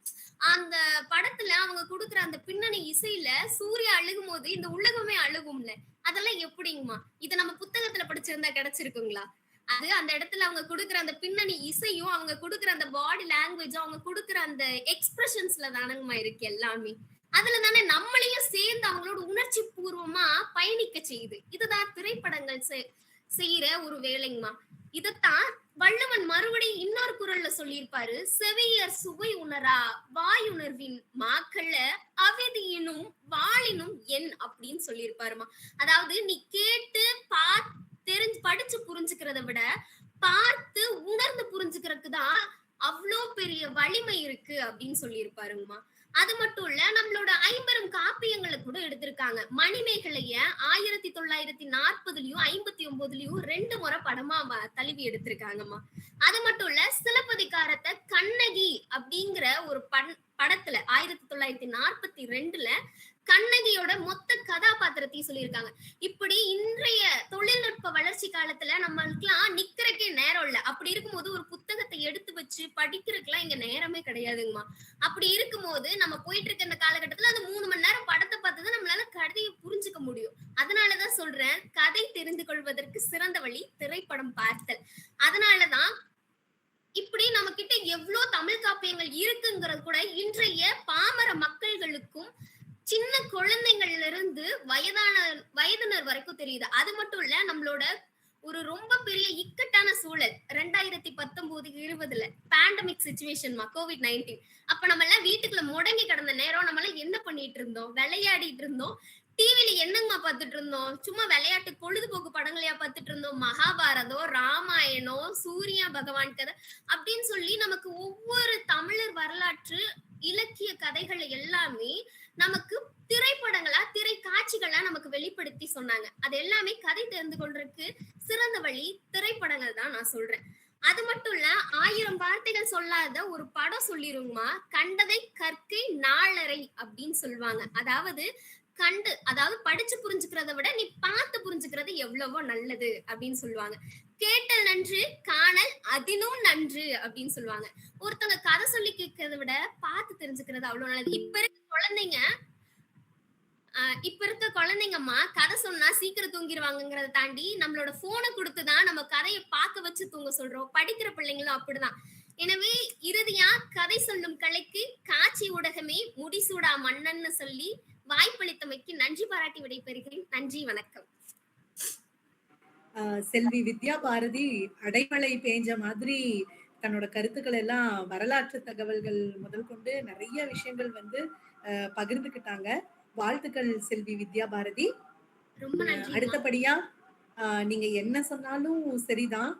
அந்த படத்துல அவங்க கொடுக்குற அந்த பின்னணி இசையில சூர்யா அழுகும் போது இந்த உலகமே அழுகும்ல, அதெல்லாம் எப்படிங்கம்மா, இதை நம்ம புத்தகத்துல படிச்சிருந்தா கிடைச்சிருக்குங்களா. அது அந்த இடத்துல அவங்க கொடுக்குற அந்த பின்னணி இசையும், அவங்க கொடுக்குற அந்த பாடி லாங்குவேஜும், அவங்க கொடுக்குற அந்த எக்ஸ்பிரஷன்ஸ்ல தானங்கம்மா இருக்கு எல்லாமே. அதுல தானே நம்மளையும் சேர்ந்து அவங்களோட உணர்ச்சி பூர்வமா பயணிக்க செய்யுது. இதுதான் திரைப்படங்கள் செய்யற ஒரு வேலைங்கம்மா. இதத்தான் வள்ளுவன் மறுபடியும் இன்னொரு குறள்ல சொல்லியிருப்பாரு, செவியர் சுவை உணரா வாயுணர்வின் மாக்கள அவதியினும் வாழினும் என் அப்படின்னு சொல்லியிருப்பாருமா. அதாவது நீ கேட்டு படிச்சு புரிஞ்சுக்கிறத விட பார்த்து உணர்ந்து புரிஞ்சுக்கிறதுக்கு தான் அவ்வளோ பெரிய வலிமை இருக்கு அப்படின்னு சொல்லியிருப்பாருங்கம்மா. அது மட்டும் இல்ல, நம்மளோட 50 காப்பியங்களை கூட எடுத்திருக்காங்க. மணிமேகலைய 1940லயும் 59லயும் 2 முறை படமா தழுவி எடுத்திருக்காங்கம்மா. அது மட்டும் இல்ல, சிலப்பதிகாரத்தை கண்ணகி அப்படிங்கிற ஒரு படத்துல 1942ல கண்ணகியோட மொத்த கதாபாத்திரத்தையும் சொல்லியிருக்காங்க. இப்படி இன்றைய தொழில்நுட்ப வளர்ச்சி காலத்துல நம்மளுக்குலாம் நிக்கிறக்கே நேரம் இல்ல. அப்படி இருக்கும்போது ஒரு புத்தகத்தை எடுத்து வச்சு படிக்கிறதுக்குலாம் இங்க நேரமே கிடையாதுங்கம்மா. அப்படி இருக்கும்போது நம்ம போயிட்டு இருக்க இந்த காலகட்டத்துல அந்த 3 மணி நேரம் படத்தை பார்த்துதான் நம்மளால சொல்றேன், கதை தெரிந்து கொள்வதற்கு சிறந்த வழி திரைப்படம் பார்த்தல். அதனாலதான் இப்படி நம்ம கிட்ட எவ்ளோ தமிழ் காப்பியங்கள் இருக்குங்கிறது கூட இன்றைய பாமர மக்கள்களுக்கும் சின்ன குழந்தைங்கள்ல இருந்து வயதினர் வரைக்கும் தெரியுது. அது மட்டும் இல்ல, நம்மளோட ஒரு ரொம்ப பெரிய இக்கட்டான சூழல் 2019 20ல பேண்டமிக் சிச்சுவேஷன்மா COVID-19. அப்ப நம்ம எல்லாம் வீட்டுக்குள்ள முடங்கி கிடந்த நேரம் நம்ம எல்லாம் என்ன பண்ணிட்டு இருந்தோம்? விளையாடிட்டு இருந்தோம். டிவில என்னங்கம்மா பார்த்துட்டு இருந்தோம்? சும்மா விளையாட்டு பொழுதுபோக்கு படங்களையா பார்த்துட்டு இருந்தோம்? மகாபாரதம், ராமாயணம், சூர்யா பகவான் கதை அப்படின்னு சொல்லி நமக்கு ஒவ்வொரு தமிழர் வரலாற்று இலக்கிய கதைகள் எல்லாமே நமக்கு திரைப்படங்களா திரை காட்சிகளா நமக்கு வெளிப்படுத்தி சொன்னாங்க. அது எல்லாமே கதை தெரிந்து கொள்றதுக்கு சிறந்த வழி திரைப்படங்கள் தான் நான் சொல்றேன். அது மட்டும் இல்ல, 1000 வார்த்தைகள் சொல்லாத ஒரு படம் சொல்லிருங்கம்மா. கண்டதை கற்கை நாளரை அப்படின்னு சொல்லுவாங்க. அதாவது படிச்சு புரிஞ்சுக்கிறத விட நீ பார்த்து புரிஞ்சுக்கிறது எவ்வளவோ நல்லது அப்படின்னு சொல்லுவாங்க. கேட்டல் நன்று, காணல் அதினும் நன்று அப்படின்னு சொல்லுவாங்க. ஒருத்தவங்க கதை சொல்லி கேட்கறத விட பார்த்து தெரிஞ்சுக்கிறது அவ்வளவு நல்லது. இப்ப இருக்க குழந்தைங்கம்மா கதை சொன்னா சீக்கிரம் தூங்கிடுவாங்கங்கிறத தாண்டி நம்மளோட போனை கொடுத்துதான் நம்ம கதையை பார்க்க வச்சு தூங்க சொல்றோம். படிக்கிற பிள்ளைங்களும் அப்படிதான். எனவே இறுதியா கதை சொல்லும் கலைக்கு காட்சி ஊடகமே முடிசூடா மன்னன்னு சொல்லி வாய்ப்பளித்தமைக்கு நன்றி பாராட்டி விடைபெறுகிறேன். நன்றி, வணக்கம். செல்வி வித்யா பாரதி அடைமழை பேஞ்ச மாதிரி தன்னோட கருத்துக்கள் எல்லாம் வரலாற்று தகவல்கள் முதல் கொண்டு நிறைய விஷயங்கள் வந்து பகிர்ந்துக்கிட்டாங்க. வாழ்த்துக்கள் செல்வி வித்யா பாரதி. ரொம்ப நன்றி. அடுத்தபடியா நீங்க என்ன சொன்னாலும் சரிதான்.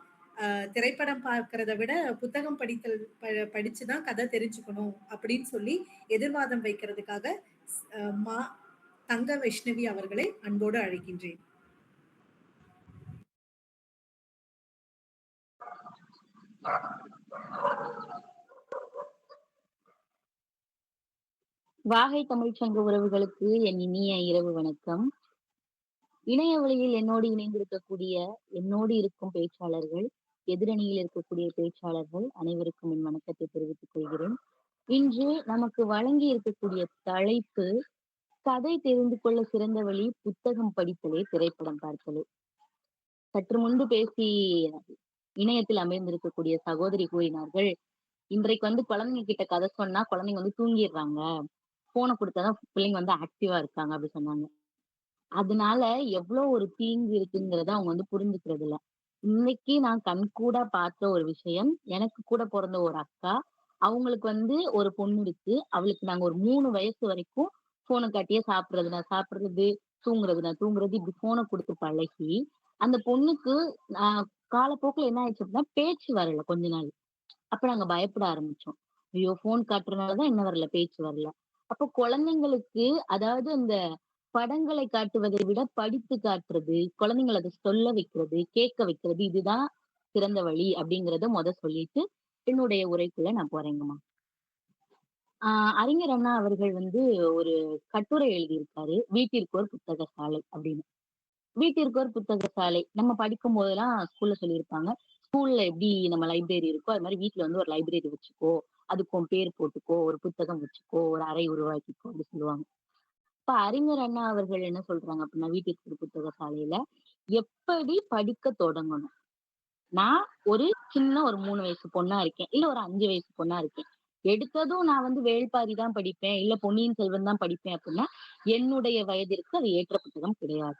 திரைப்படம் பார்க்கறத விட புத்தகம் படிச்சுதான் கதை தெரிஞ்சுக்கணும் அப்படின்னு சொல்லி எதிர்வாதம் வைக்கிறதுக்காக மா தங்க வைஷ்ணவி அவர்களை அன்போடு அழைக்கின்றேன். வாகை தமிழ்ச்சங்க உறவுகளுக்கு என் இனிய இரவு வணக்கம். இணைய வழியில் என்னோடு என்னோடு இருக்கும் பேச்சாளர்கள், எதிரணியில் இருக்கக்கூடிய பேச்சாளர்கள் அனைவருக்கும் என் வணக்கத்தை தெரிவித்துக் கொள்கிறேன். இன்று நமக்கு வழங்கி இருக்கக்கூடிய தலைப்பு கதை தெரிந்து கொள்ள சிறந்த வழி புத்தகம் படித்தலே திரைப்படம் பார்த்தலே. சற்று முன்பு பேசி இணையத்தில் அமைந்திருக்கக்கூடிய சகோதரி கூறினார்கள், இன்றைக்கு வந்து குழந்தைங்க கிட்ட கதை சொன்னா குழந்தைங்க வந்து தூங்கிடுறாங்க, போனை கொடுத்தாதான் பிள்ளைங்க வந்து ஆக்டிவா இருக்காங்க அப்படி சொன்னாங்க. அதனால எவ்வளவு ஒரு தீங்கு இருக்குங்கிறத அவங்க வந்து புரிஞ்சுக்கிறது இல்ல. இன்னைக்கு நான் கண்கூடா பார்த்த ஒரு விஷயம், எனக்கு கூட பிறந்த ஒரு அக்கா, அவங்களுக்கு வந்து ஒரு பொண்ணு இருக்கு. அவளுக்கு நாங்க ஒரு 3 வயசு வரைக்கும் போனை காட்டியே சாப்பிடுறது, தூங்குறது இப்படி போனை கொடுத்து பழகி அந்த பொண்ணுக்கு காலப்போக்குல என்ன ஆயிடுச்சு அப்படின்னா பேச்சு வரல கொஞ்ச நாள். அப்ப நாங்க பயப்பட ஆரம்பிச்சோம். ஐயோ போன் காட்டுறதுனாலதான் என்ன வரல, பேச்சு வரல. அப்ப குழந்தைங்களுக்கு அதாவது அந்த படங்களை காட்டுவதை விட படித்து காட்டுறது, குழந்தைங்களை அதை சொல்ல வைக்கிறது, கேட்க வைக்கிறது, இதுதான் சிறந்த வழி அப்படிங்கறத சொல்லிட்டு என்னுடைய உரைக்குள்ள நான் போறேங்கம்மா. அறிஞர் அண்ணா அவர்கள் வந்து ஒரு கட்டுரை எழுதியிருக்காரு, வீட்டிற்கு ஒரு புத்தக சாலை அப்படின்னு. வீட்டிற்கு ஒரு புத்தக சாலை நம்ம படிக்கும் போதெல்லாம் ஸ்கூல்ல சொல்லியிருப்பாங்க, ஸ்கூல்ல எப்படி நம்ம லைப்ரரி இருக்கோ அது மாதிரி வீட்டுல வந்து ஒரு லைப்ரரி வச்சுக்கோ, அதுக்கு பேர் போட்டுக்கோ, ஒரு புத்தகம் வச்சுக்கோ, ஒரு அறை உருவாக்கிக்கோ அப்படி சொல்லுவாங்க. இப்ப அறிஞர் அண்ணா அவர்கள் என்ன சொல்றாங்க அப்படின்னா, வீட்டிற்கு ஒரு புத்தக சாலையில எப்படி படிக்க தொடங்கணும். நான் ஒரு சின்ன ஒரு 3 வயசு பொண்ணா இருக்கேன், இல்ல ஒரு 5 வயசு பொண்ணா இருக்கேன். எடுத்ததும் நான் வந்து வேள்பாரி தான் படிப்பேன், இல்ல பொன்னியின் செல்வன் தான் படிப்பேன் அப்படின்னா என்னுடைய வயதிற்கு அது ஏற்ற புத்தகம் கிடையாது.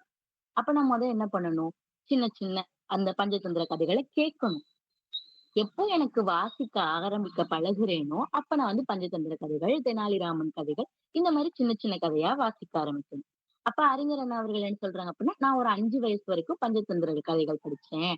அப்ப நான் என்ன பண்ணணும், சின்ன சின்ன அந்த பஞ்சதந்திர கதைகளை கேட்கணும். எப்போ எனக்கு வாசிக்க ஆரம்பிக்க பழகுறேனோ அப்ப நான் வந்து பஞ்சதந்திர கதைகள், தெனாலிராமன் கதைகள், இந்த மாதிரி சின்ன சின்ன கதையா வாசிக்க ஆரம்பிக்கணும். அப்ப அறிஞர் அண்ணா அவர்கள் என்ன சொல்றாங்க அப்படின்னா, நான் ஒரு 5 வயசு வரைக்கும் பஞ்சதந்திர கதைகள் படிச்சேன்,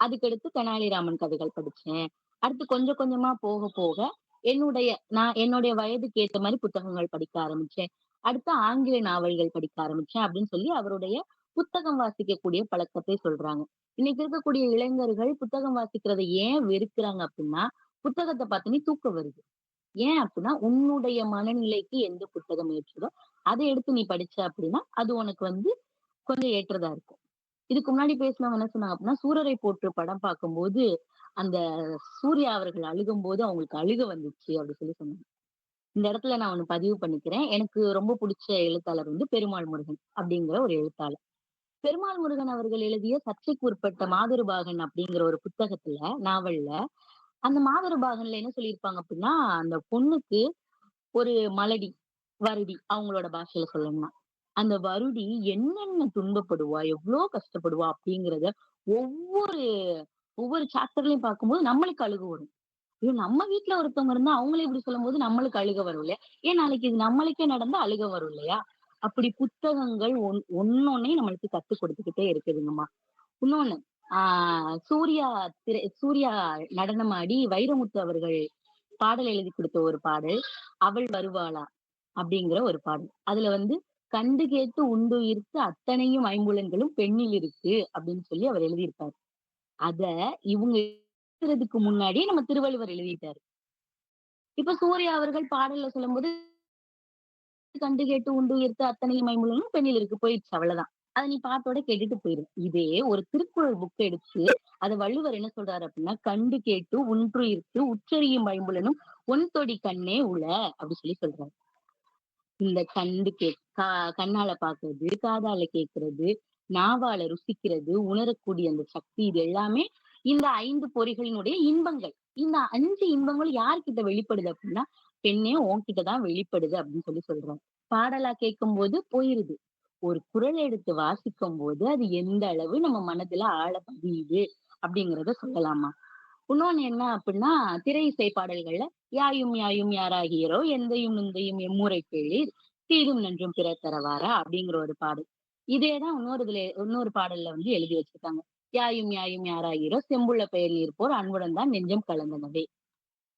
அதுக்கடுத்து தெனாலிராமன் கதைகள் படிச்சேன், அடுத்து கொஞ்சம் கொஞ்சமா போக போக என்னுடைய வயதுக்கு ஏத்த மாதிரி புத்தகங்கள் படிக்க ஆரம்பிச்சேன், அடுத்து ஆங்கில நாவல்கள் படிக்க ஆரம்பிச்சேன் அப்படின்னு சொல்லி அவருடைய புத்தகம் வாசிக்கக்கூடிய பழக்கத்தை சொல்றாங்க. இன்னைக்கு இருக்கக்கூடிய இளைஞர்கள் புத்தகம் வாசிக்கிறதை ஏன் வெறுக்கிறாங்க அப்படின்னா, புத்தகத்தை பார்த்தோன்னே தூக்கம் வருது. ஏன் அப்படின்னா, உன்னுடைய மனநிலைக்கு எந்த புத்தகம் ஏற்றதோ அதை எடுத்து நீ படிச்ச அப்படின்னா அது உனக்கு வந்து கொஞ்சம் ஏற்றதா இருக்கும். இதுக்கு முன்னாடி பேசினவங்க என்ன சொன்னாங்க அப்படின்னா, சூரரை போற்று படம் பார்க்கும்போது அந்த சூர்யா அவர்கள் அழுகும் போது அவங்களுக்கு அழுக வந்துச்சு அப்படி சொல்லி சொன்னாங்க. இந்த இடத்துல நான் ஒண்ணு பதிவு பண்ணிக்கிறேன். எனக்கு ரொம்ப பிடிச்ச எழுத்தாளர் வந்து பெருமாள் முருகன் அப்படிங்கிற ஒரு எழுத்தாளர். பெருமாள் முருகன் அவர்கள் எழுதிய சர்ச்சைக்கு உட்பட்ட மாதுருபாகன் அப்படிங்கிற ஒரு புத்தகத்துல, நாவல்ல, அந்த மாதுருபாகன்ல என்ன சொல்லியிருப்பாங்க அப்படின்னா, அந்த பொண்ணுக்கு ஒரு மலடி, வருடி அவங்களோட பாஷையில சொல்லணும்னா. அந்த வருடி என்னென்ன துன்பப்படுவா, எவ்ளோ கஷ்டப்படுவா அப்படிங்கிறத ஒவ்வொரு ஒவ்வொரு சாப்டர்லயும் பார்க்கும்போது நம்மளுக்கு அழுக வரும். ஐயோ! நம்ம வீட்ல ஒருத்தவங்க இருந்தா அவங்களே இப்படி சொல்லும்போது நம்மளுக்கு அழுக வரும் இல்லையா? ஏன் நாளைக்கு இது நம்மளுக்கே நடந்தா அழுக வரும் இல்லையா? அப்படி புத்தகங்கள் ஒண்ணொண்ணையும் நம்மளுக்கு கத்துக் கொடுத்துக்கிட்டே இருக்குதுங்கம்மா. இன்னொன்னு, சூர்யா நடனமாடி வைரமுத்து அவர்கள் பாடல் எழுதி கொடுத்த ஒரு பாடல், "அவள் வருவாளா" அப்படிங்கிற ஒரு பாடல். அதுல வந்து "கண்டு கேட்டு உண்டுயிர்த்து அத்தனையும் ஐம்புலன்களும் பெண்ணில் இருக்கு" அப்படின்னு சொல்லி அவர் எழுதியிருப்பாரு. அத இவங்க எழுதுறதுக்கு முன்னாடியே நம்ம திருவள்ளுவர் எழுதிட்டாரு. இப்ப சூர்யா அவர்கள் பாடல்ல சொல்லும்போது, "கண்டு கேட்டு உண்டுயிர்த்து அத்தனையும் ஐம்புலனும் பெண்ணில் இருக்கு" போயிடுச்சு அவ்வளவுதான். அத நீ பாட்டோட கேட்டுட்டு போயிரு. இதே ஒரு திருக்குறள் புக் எடுத்து அத வள்ளுவர் என்ன சொல்றாரு அப்படின்னா, "கண்டு கேட்டு உன்றுயிர்த்து உற்றறியும் ஐம்புலனும் ஒண்தொடி கண்ணே உள" அப்படி சொல்லி சொல்றாரு. இந்த கண்டு கே கா கண்ணால பாக்குறது, காதால கேட்கிறது, நாவால ருசிக்கிறது, உணரக்கூடிய அந்த சக்தி இது எல்லாமே இந்த 5 பொறிகளினுடைய இன்பங்கள். இந்த 5 இன்பங்களும் யார்கிட்ட வெளிப்படுது அப்படின்னா, "பெண்ணே உன்கிட்ட தான் வெளிப்படுது" அப்படின்னு சொல்லி சொல்றாங்க. பாடலா கேட்கும்போது போயிருது. ஒரு குறள் எடுத்து வாசிக்கும்போது, அது எந்த அளவு நம்ம மனதுல ஆழ பதியுது அப்படிங்கிறத சொல்லலாமா. இன்னொன்னு என்ன அப்படின்னா, திரை இசை பாடல்கள்ல "யாயும் யாயும் யாராகியரோ எந்தையும் நுந்தையும் எம்முறை கேளீர் தீதும் நன்றும் பிறர் தரவாரா" அப்படிங்கிற ஒரு பாடல். இதேதான் இன்னொரு பாடல்ல வந்து எழுதி வச்சிருக்காங்க. "யாயும் யாயும் யாராகியரோ செம்புள்ள பெயர் நீர்ப்போர் அன்புடன் தான் நெஞ்சம் கலந்தனவே."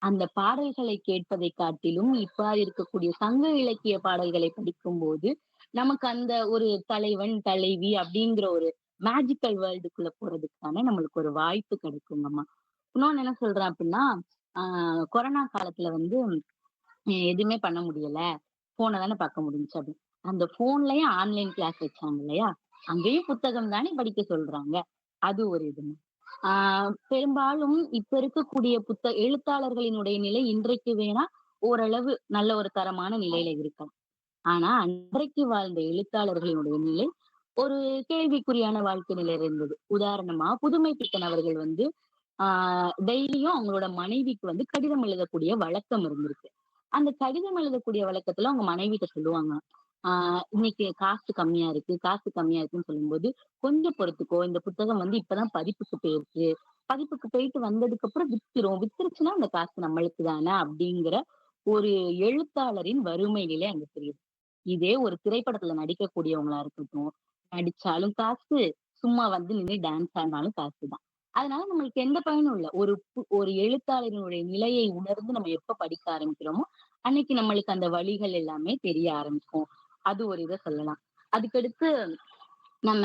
அந்த பாடல்களை கேட்பதை காட்டிலும் இவ்வாறு இருக்கக்கூடிய சங்க இலக்கிய பாடல்களை படிக்கும்போது, நமக்கு அந்த ஒரு தலைவன், தலைவி அப்படிங்கிற ஒரு மேஜிக்கல் வேர்ல்டுக்குள்ள போறதுக்கான நம்மளுக்கு ஒரு வாய்ப்பு கிடைக்குங்கம்மா. இன்னொன்னு என்ன சொல்றேன் அப்படின்னா, கொரோனா காலத்துல வந்து எதுவுமே பண்ண முடியல. ஃபோன தானே பார்க்க முடிஞ்சுச்சு அப்படின்னு. அந்த ஃபோன்லயும் ஆன்லைன் கிளாஸ் வச்சாங்க இல்லையா? அங்கேயும் புத்தகம் தானே படிக்க சொல்றாங்க. அது ஒரு இதுங்க. ஆ பெரும்பாலும் இப்ப இருக்கக்கூடிய எழுத்தாளர்களினுடைய நிலை இன்றைக்கு வேணா ஓரளவு நல்ல ஒரு தரமான நிலையில இருக்கலாம். ஆனா அன்றைக்கு வாழ்ந்த எழுத்தாளர்களினுடைய நிலை ஒரு கேள்விக்குறியான வாழ்க்கை நிலையில இருந்தது. உதாரணமா புதுமை பித்தன் அவர்கள் வந்து டெய்லியும் அவங்களோட மனைவிக்கு வந்து கடிதம் எழுதக்கூடிய வழக்கம் இருந்திருக்கு. அந்த கடிதம் எழுதக்கூடிய வழக்கத்துல அவங்க மனைவிட்ட சொல்லுவாங்க. இன்னைக்கு காசு கம்மியா இருக்கு, காசு கம்மியா இருக்குன்னு சொல்லும்போது, "கொஞ்சம் பொறுத்துக்கோ. இந்த புத்தகம் வந்து இப்பதான் பதிப்புக்கு போயிருக்கு. பதிப்புக்கு போயிட்டு வந்ததுக்கு அப்புறம் வித்துரும். வித்துருச்சுன்னா அந்த காசு நம்மளுக்கு தானே" அப்படிங்கிற ஒரு எழுத்தாளரின் வறுமை நிலை அங்க தெரியுது. இதே ஒரு திரைப்படத்துல நடிக்கக்கூடியவங்களா இருக்கட்டும், நடிச்சாலும் காசு, சும்மா வந்து நின்னு டான்ஸ் ஆடினாலும் காசுதான். அதனால நம்மளுக்கு எந்த பயனும் இல்ல. ஒரு எழுத்தாளரினுடைய நிலையை உணர்ந்து நம்ம எப்ப படிக்க ஆரம்பிக்கிறோமோ, அன்னைக்கு நம்மளுக்கு அந்த வழிகள் எல்லாமே தெரிய ஆரம்பிக்கும். அது ஒரு இத சொல்லலாம். அதுக்கடுத்து நம்ம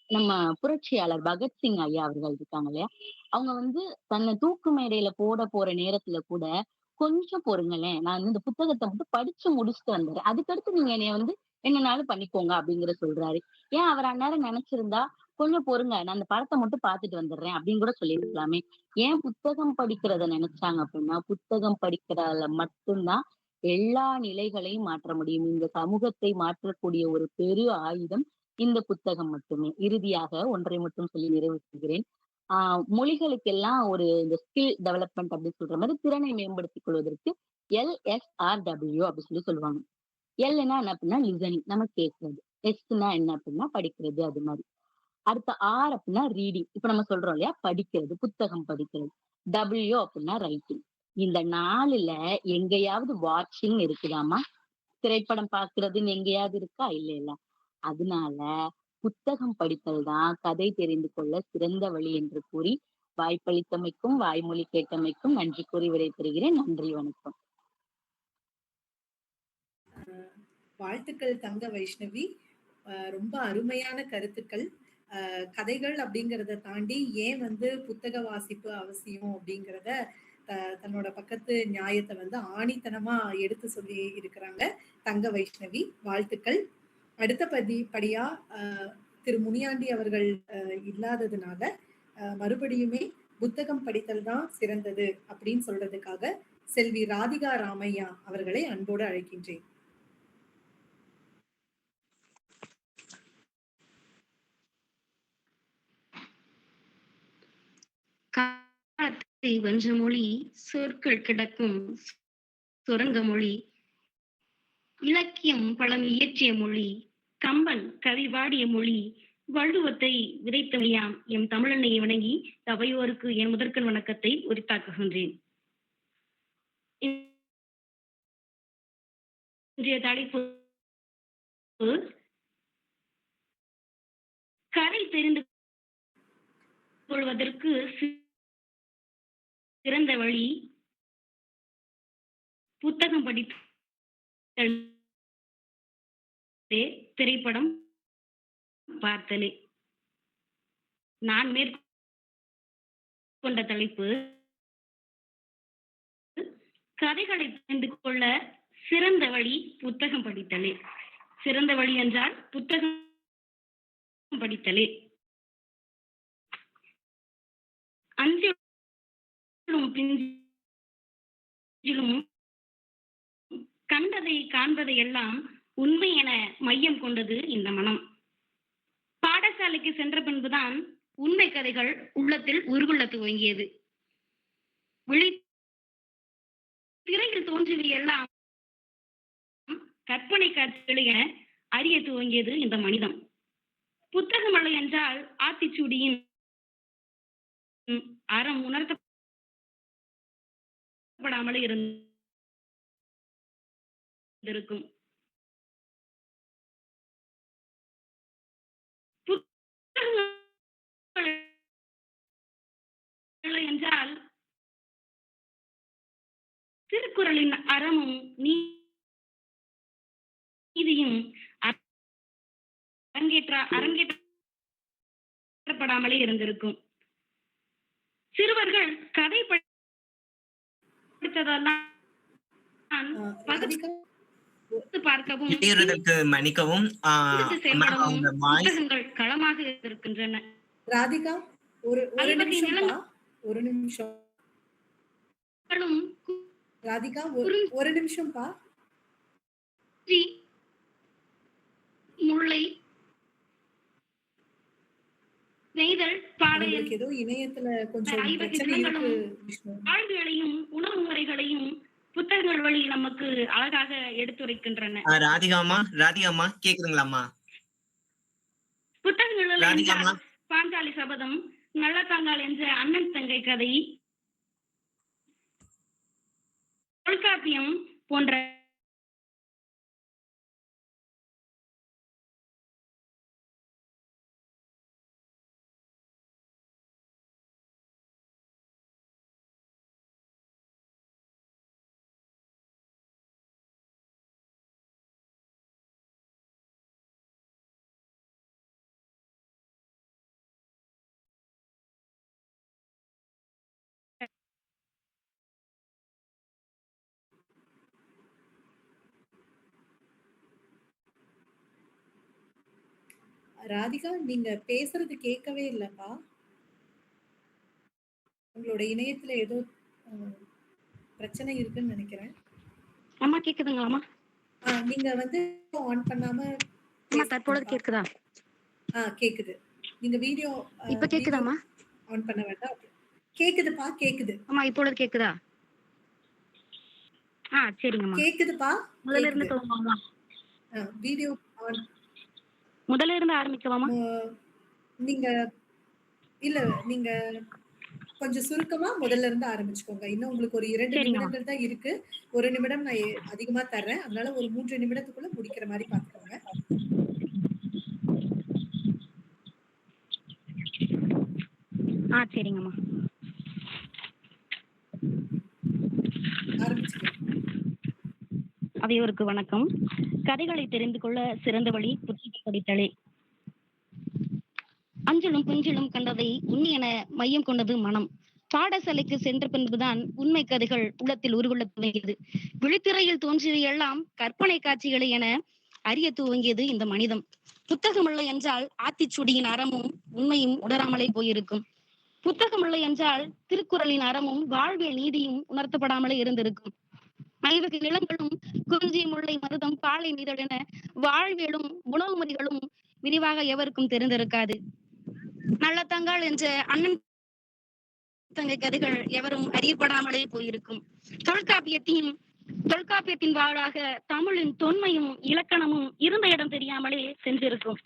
நம்ம புரட்சியாளர் பகத்சிங் ஐயா அவர்கள் இருக்காங்க இல்லையா? அவங்க வந்து தன்னை தூக்கு மேடையில போட போற நேரத்துல கூட, "கொஞ்சம் பொறுங்களேன். நான் வந்து இந்த புத்தகத்த மட்டும் படிச்சு முடிச்சுட்டு வந்துர்றேன். அதுக்கடுத்து நீங்க என்னைய வந்து என்னனாலும் பண்ணிக்கோங்க" அப்படிங்கிற சொல்றாரு. ஏன் அவர் அந்நேரம் நெனச்சிருந்தா, "கொஞ்சம் பொறுங்க. நான் அந்த படத்த மட்டும் பார்த்துட்டு வந்துர்றேன்" அப்படின்னு கூட சொல்லியிருக்கலாமே. ஏன் புத்தகம் படிக்கிறத நெனச்சாங்க அப்படின்னா, புத்தகம் படிக்கிறதால மட்டும் தான் எல்லா நிலைகளையும் மாற்ற முடியும். இந்த சமூகத்தை மாற்றக்கூடிய ஒரு பெரு ஆயுதம் இந்த புத்தகம் மட்டுமே. இறுதியாக ஒன்றை மட்டும் சொல்லி நிறைவு செய்கிறேன். மொழிகளுக்கெல்லாம் ஒரு இந்த ஸ்கில் டெவலப்மென்ட் அப்படின்னு சொல்ற மாரி திறனை மேம்படுத்திக் கொள்வதற்கு LSRW அப்படி சொல்லி சொல்லுவாங்க. எல்ன்னா என்ன அப்படின்னா லிசனிங் நம்ம கேட்கிறது. எஸ்ன்னா என்ன அப்படின்னா படிக்கிறது அது மாரி. அடுத்த ஆர் அப்படின்னா ரீடிங். இப்ப நம்ம சொல்றோம் இல்லையா? படிக்கிறது, புத்தகம் படிக்கிறது. அப்படின்னா ரைட்டிங். இந்த 4ல எங்கேயாவது வாட்சிங் இருக்குதாம்மா? திரைப்படம் பார்க்கிறதுன்னு எங்கேயாவது இருக்கா? இல்ல. அதனால புத்தகம் படித்தல் தான் கதை தெரிந்து கொள்ள சிறந்த வழி என்று கூறி, வாய்ப்பளித்தமைக்கும், வாய்மொழி கேட்டமைக்கும் நன்றி கூறி விடைபெறுகிறேன். நன்றி, வணக்கம். வாழ்த்துக்கள் தங்க வைஷ்ணவி. ரொம்ப அருமையான கருத்துக்கள். கதைகள் அப்படிங்கிறத தாண்டி ஏன் வந்து புத்தக வாசிப்பு அவசியம் அப்படிங்கிறத தன்னோட பக்கத்து நியாயத்தை வந்து ஆணித்தனமா எடுத்து சொல்லி இருக்கிறாங்க தங்க வைஷ்ணவி. வாழ்த்துக்கள். அடுத்த படியா திரு முனியாண்டி அவர்கள் இல்லாததுனால மறுபடியுமே புத்தகம் படித்தல் தான் சிறந்தது அப்படின்னு சொல்றதுக்காக செல்வி ராதிகா ராமையா அவர்களை அன்போடு அழைக்கின்றேன். வென்ற மொழி, சொற்கள் கிடக்கும் சுரங்க மொழி, இலக்கியம் பலம் இயற்றிய மொழி, கம்பன் கவி பாடிய மொழி, வள்ளுவத்தை விதைத்த மொழியாம் எம் தமிழன்னையை வணங்கி அவையோருக்கு என் முதற்கண் வணக்கத்தை உரித்தாக்குகின்றேன். இன்றைய தலைப்பு கதை தெரிந்து கொள்வதற்கு சிறந்த வழி புத்தகம் படித்தல், திரைப்படம் பார்த்தலே. நான் மேற்கொண்ட தலைப்பு கதைகளை தெரிந்து கொள்ள சிறந்த வழி புத்தகம் படித்தலே. சிறந்த வழி என்றால் புத்தகம் படித்தலே. அஞ்சிலும் பிஞ்சிலும் கண்டதை காண்பதை எல்லாம் உண்மை என மையம் கொண்டது இந்த மனம். பாடசாலைக்கு சென்ற பின்புதான் உண்மை கதைகள் உள்ளத்தில் உருகுள்ள துவங்கியது. விழி திரையில் தோன்றியவை எல்லாம் கற்பனை காட்சிகள் என அறிய துவங்கியது இந்த மனிதம். புத்தகம் அல்ல என்றால் ஆத்திச்சூடியின் அறம் உணர்த்தப்படாமலே இருந்திருக்கும். புத்தகம் என்றால் திருக்குறளின் அறமும் நீதியும் அரங்கேற்றப்படாமலே இருந்திருக்கும். சிறுவர்கள் கதை படித்ததெல்லாம் பார்க்கவும் மன்னிக்கவும் புத்தகங்கள் களமாக இருக்கின்றன. ராதிகா ஒரு நிமிஷம் ராதிகா ஒரு நிமிஷம் பா. முல்லை நெய்தல் பாளையம் ஏதோ இணையத்துல கொஞ்சம் பிரச்சனை இருக்கு. வாழ்வியலையும் உணவு முறைகளையும் புத்தகங்கள் வழி நமக்கு அழகாக எடுத்துரைக்கின்றன. ராதிகாமா கேக்குதுங்களாமா? புத்தகங்கள் பாஞ்சாலி சபதம், நல்லதாங்கால் என்ற அண்ணன் தங்கை கதை, தொல்காப்பியம் போன்ற ராதிகா நீங்க பேசுறது கேட்கவே இல்லப்பா. உங்களோட இணையத்துல ஏதோ பிரச்சனை இருக்குன்னு நினைக்கிறேன். அம்மா கேக்குதுங்களாமா? நீங்க வந்து ஆன் பண்ணாம தற்பொழுது கேக்குதா? கேக்குது. நீங்க வீடியோ இப்ப கேக்குதாமா? ஆன் பண்ண வேண்டாம். கேக்குதுப்பா, கேக்குது. அம்மா இப்பொழுது கேக்குதா? சரிங்கம்மா. கேக்குதுப்பா. முதல்ல இருந்து சொல்லுங்கம்மா. வீடியோ ஆன் முதல்ல இருந்து ஆரம்பிக்கலாமா? நீங்க கொஞ்சம் சுருக்கமா முதல்ல இருந்து ஆரம்பிச்சுக்கோங்க. இன்னும் உங்களுக்கு ஒரு 2 நிமிடங்கள் தான் இருக்கு. 1 நிமிடம் நான் அதிகமா தர்றேன். அதனால ஒரு 3 நிமிடத்துக்குள்ள முடிக்கிற மாதிரி பாத்துக்கோங்க. சரிங்கம்மா. அவையோருக்கு வணக்கம். கதைகளை தெரிந்து கொள்ள சிறந்த வழி புத்தகம் படித்தலே. அஞ்சலும் குஞ்சிலும் கண்டதை உண்மை என மையம் கொண்டது மனம். பாடசாலைக்கு சென்ற பின்புதான் உண்மை கதைகள் உள்ளத்தில் உருகுள்ள துவங்கியது. விழித்திரையில் தோன்றியெல்லாம் கற்பனை காட்சிகளை என அறிய துவங்கியது இந்த மனிதம். புத்தகமில்லை என்றால் ஆத்திச்சூடியின் அறமும் உண்மையும் உணராமலே போயிருக்கும். புத்தகமில்லை என்றால் திருக்குறளின் அறமும் வாழ்வியல் நீதியும் உணர்த்தப்படாமலே இருந்திருக்கும். 5 நிலங்களும் குறிஞ்சி, முல்லை, மருதம், பாலை, நீதல் என வாழ்வியலும் உணவு முறைகளும் விரிவாக எவருக்கும் தெரிந்திருக்காது. நல்லதங்கால் என்ற அண்ணன் புத்தக கதைகள் எவரும் அறியப்படாமலே போயிருக்கும். தொல்காப்பியத்தின் வாளாக தமிழின் தொன்மையும் இலக்கணமும் இருந்த இடம் தெரியாமலே சென்றிருக்கும்.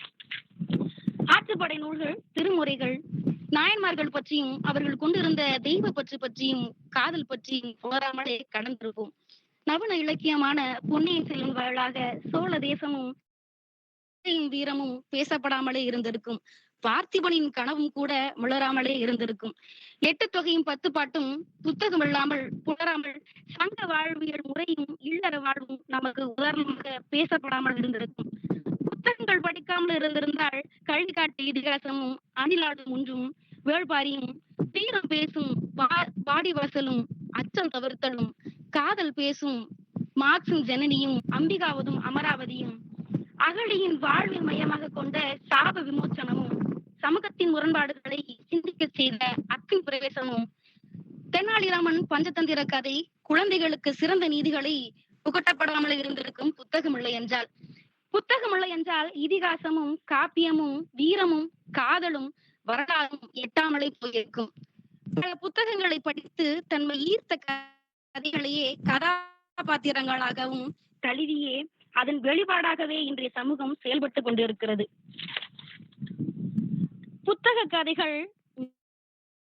ஆற்றுப்படை நூல்கள், திருமுறைகள், நாயன்மார்கள் பற்றியும் அவர்கள் கொண்டிருந்த தெய்வ பற்று பற்றியும் காதல் பற்றியும் உணராமலே கடந்திருக்கும். நவீன இலக்கியமான பொன்னியின் செல்வன் வாயிலாக சோழ தேசமும் வீரமும் பேசப்படாமலே இருந்திருக்கும். பார்த்திபனின் கனவும் கூட முளராமலே இருந்திருக்கும். 8 தொகையும் 10 பாட்டும் புத்தகம் இல்லாமல் புலராமல் சங்க வாழ்வியல் முறையும் இல்லற வாழ்வும் நமக்கு உதாரணமாக பேசப்படாமல் இருந்திருக்கும். புத்தகங்கள் படிக்காமல் இருந்திருந்தால் கல்வி காட்டு இதிகாசமும் அணிலாடு முன்றும் வேள்பாரியும் வீரம் பேசும் வாடிவாசலும் அச்சம் தவிர்த்தலும் காதல் பேசும் மார்க்சும் ஜனனியும் அம்பிகாவதும் அமராவதியும் அகழியின் வாழ்வை மையமாக கொண்ட சாப விமோச்சனமும் சமூகத்தின் முரண்பாடுகளை சிந்திக்க செய்த அக்கின் பிரவேசமும் தென்னாலிராமன் பஞ்சதந்திர கதை குழந்தைகளுக்கு சிறந்த நீதிகளை புகட்டப்படாமல் இருந்திருக்கும். புத்தகமில்லை என்றால் இதிகாசமும் காப்பியமும் வீரமும் காதலும் வரலாறும் எட்டாமலே போயிருக்கும். பல புத்தகங்களை படித்து தன்மை ஈர்த்த கதைகளையே கதாபாத்திரங்களாகவும் தழுவியே அதன் வெளிப்பாடாகவே இன்றைய சமூகம் செயல்பட்டு கொண்டிருக்கிறது. புத்தக கதைகள்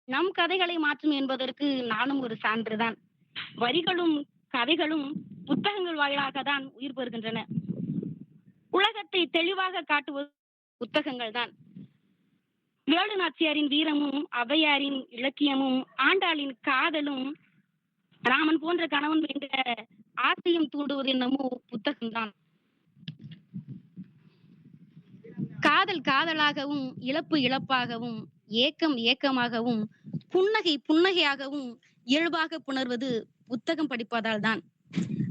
நம் கதைகளை மாற்றும் என்பதற்கு நானும் ஒரு சான்றுதான். வரிகளும் கதைகளும் புத்தகங்கள் வாயிலாக தான் உயிர் பெறுகின்றன. உலகத்தை தெளிவாக காட்டுவது புத்தகங்கள் தான். வேலு நாச்சியாரின் வீரமும் ஔவையாரின் இலக்கியமும் ஆண்டாளின் காதலும் ராமன் போன்ற கணவன் என்ற ஆசையும் தூண்டுவது என்னமோ புத்தகம்தான். காதல் காதலாகவும் இழப்பு இழப்பாகவும் ஏக்கம் ஏக்கமாகவும் புன்னகை புன்னகையாகவும் இயல்பாக புணர்வது புத்தகம் படிப்பதால் தான்.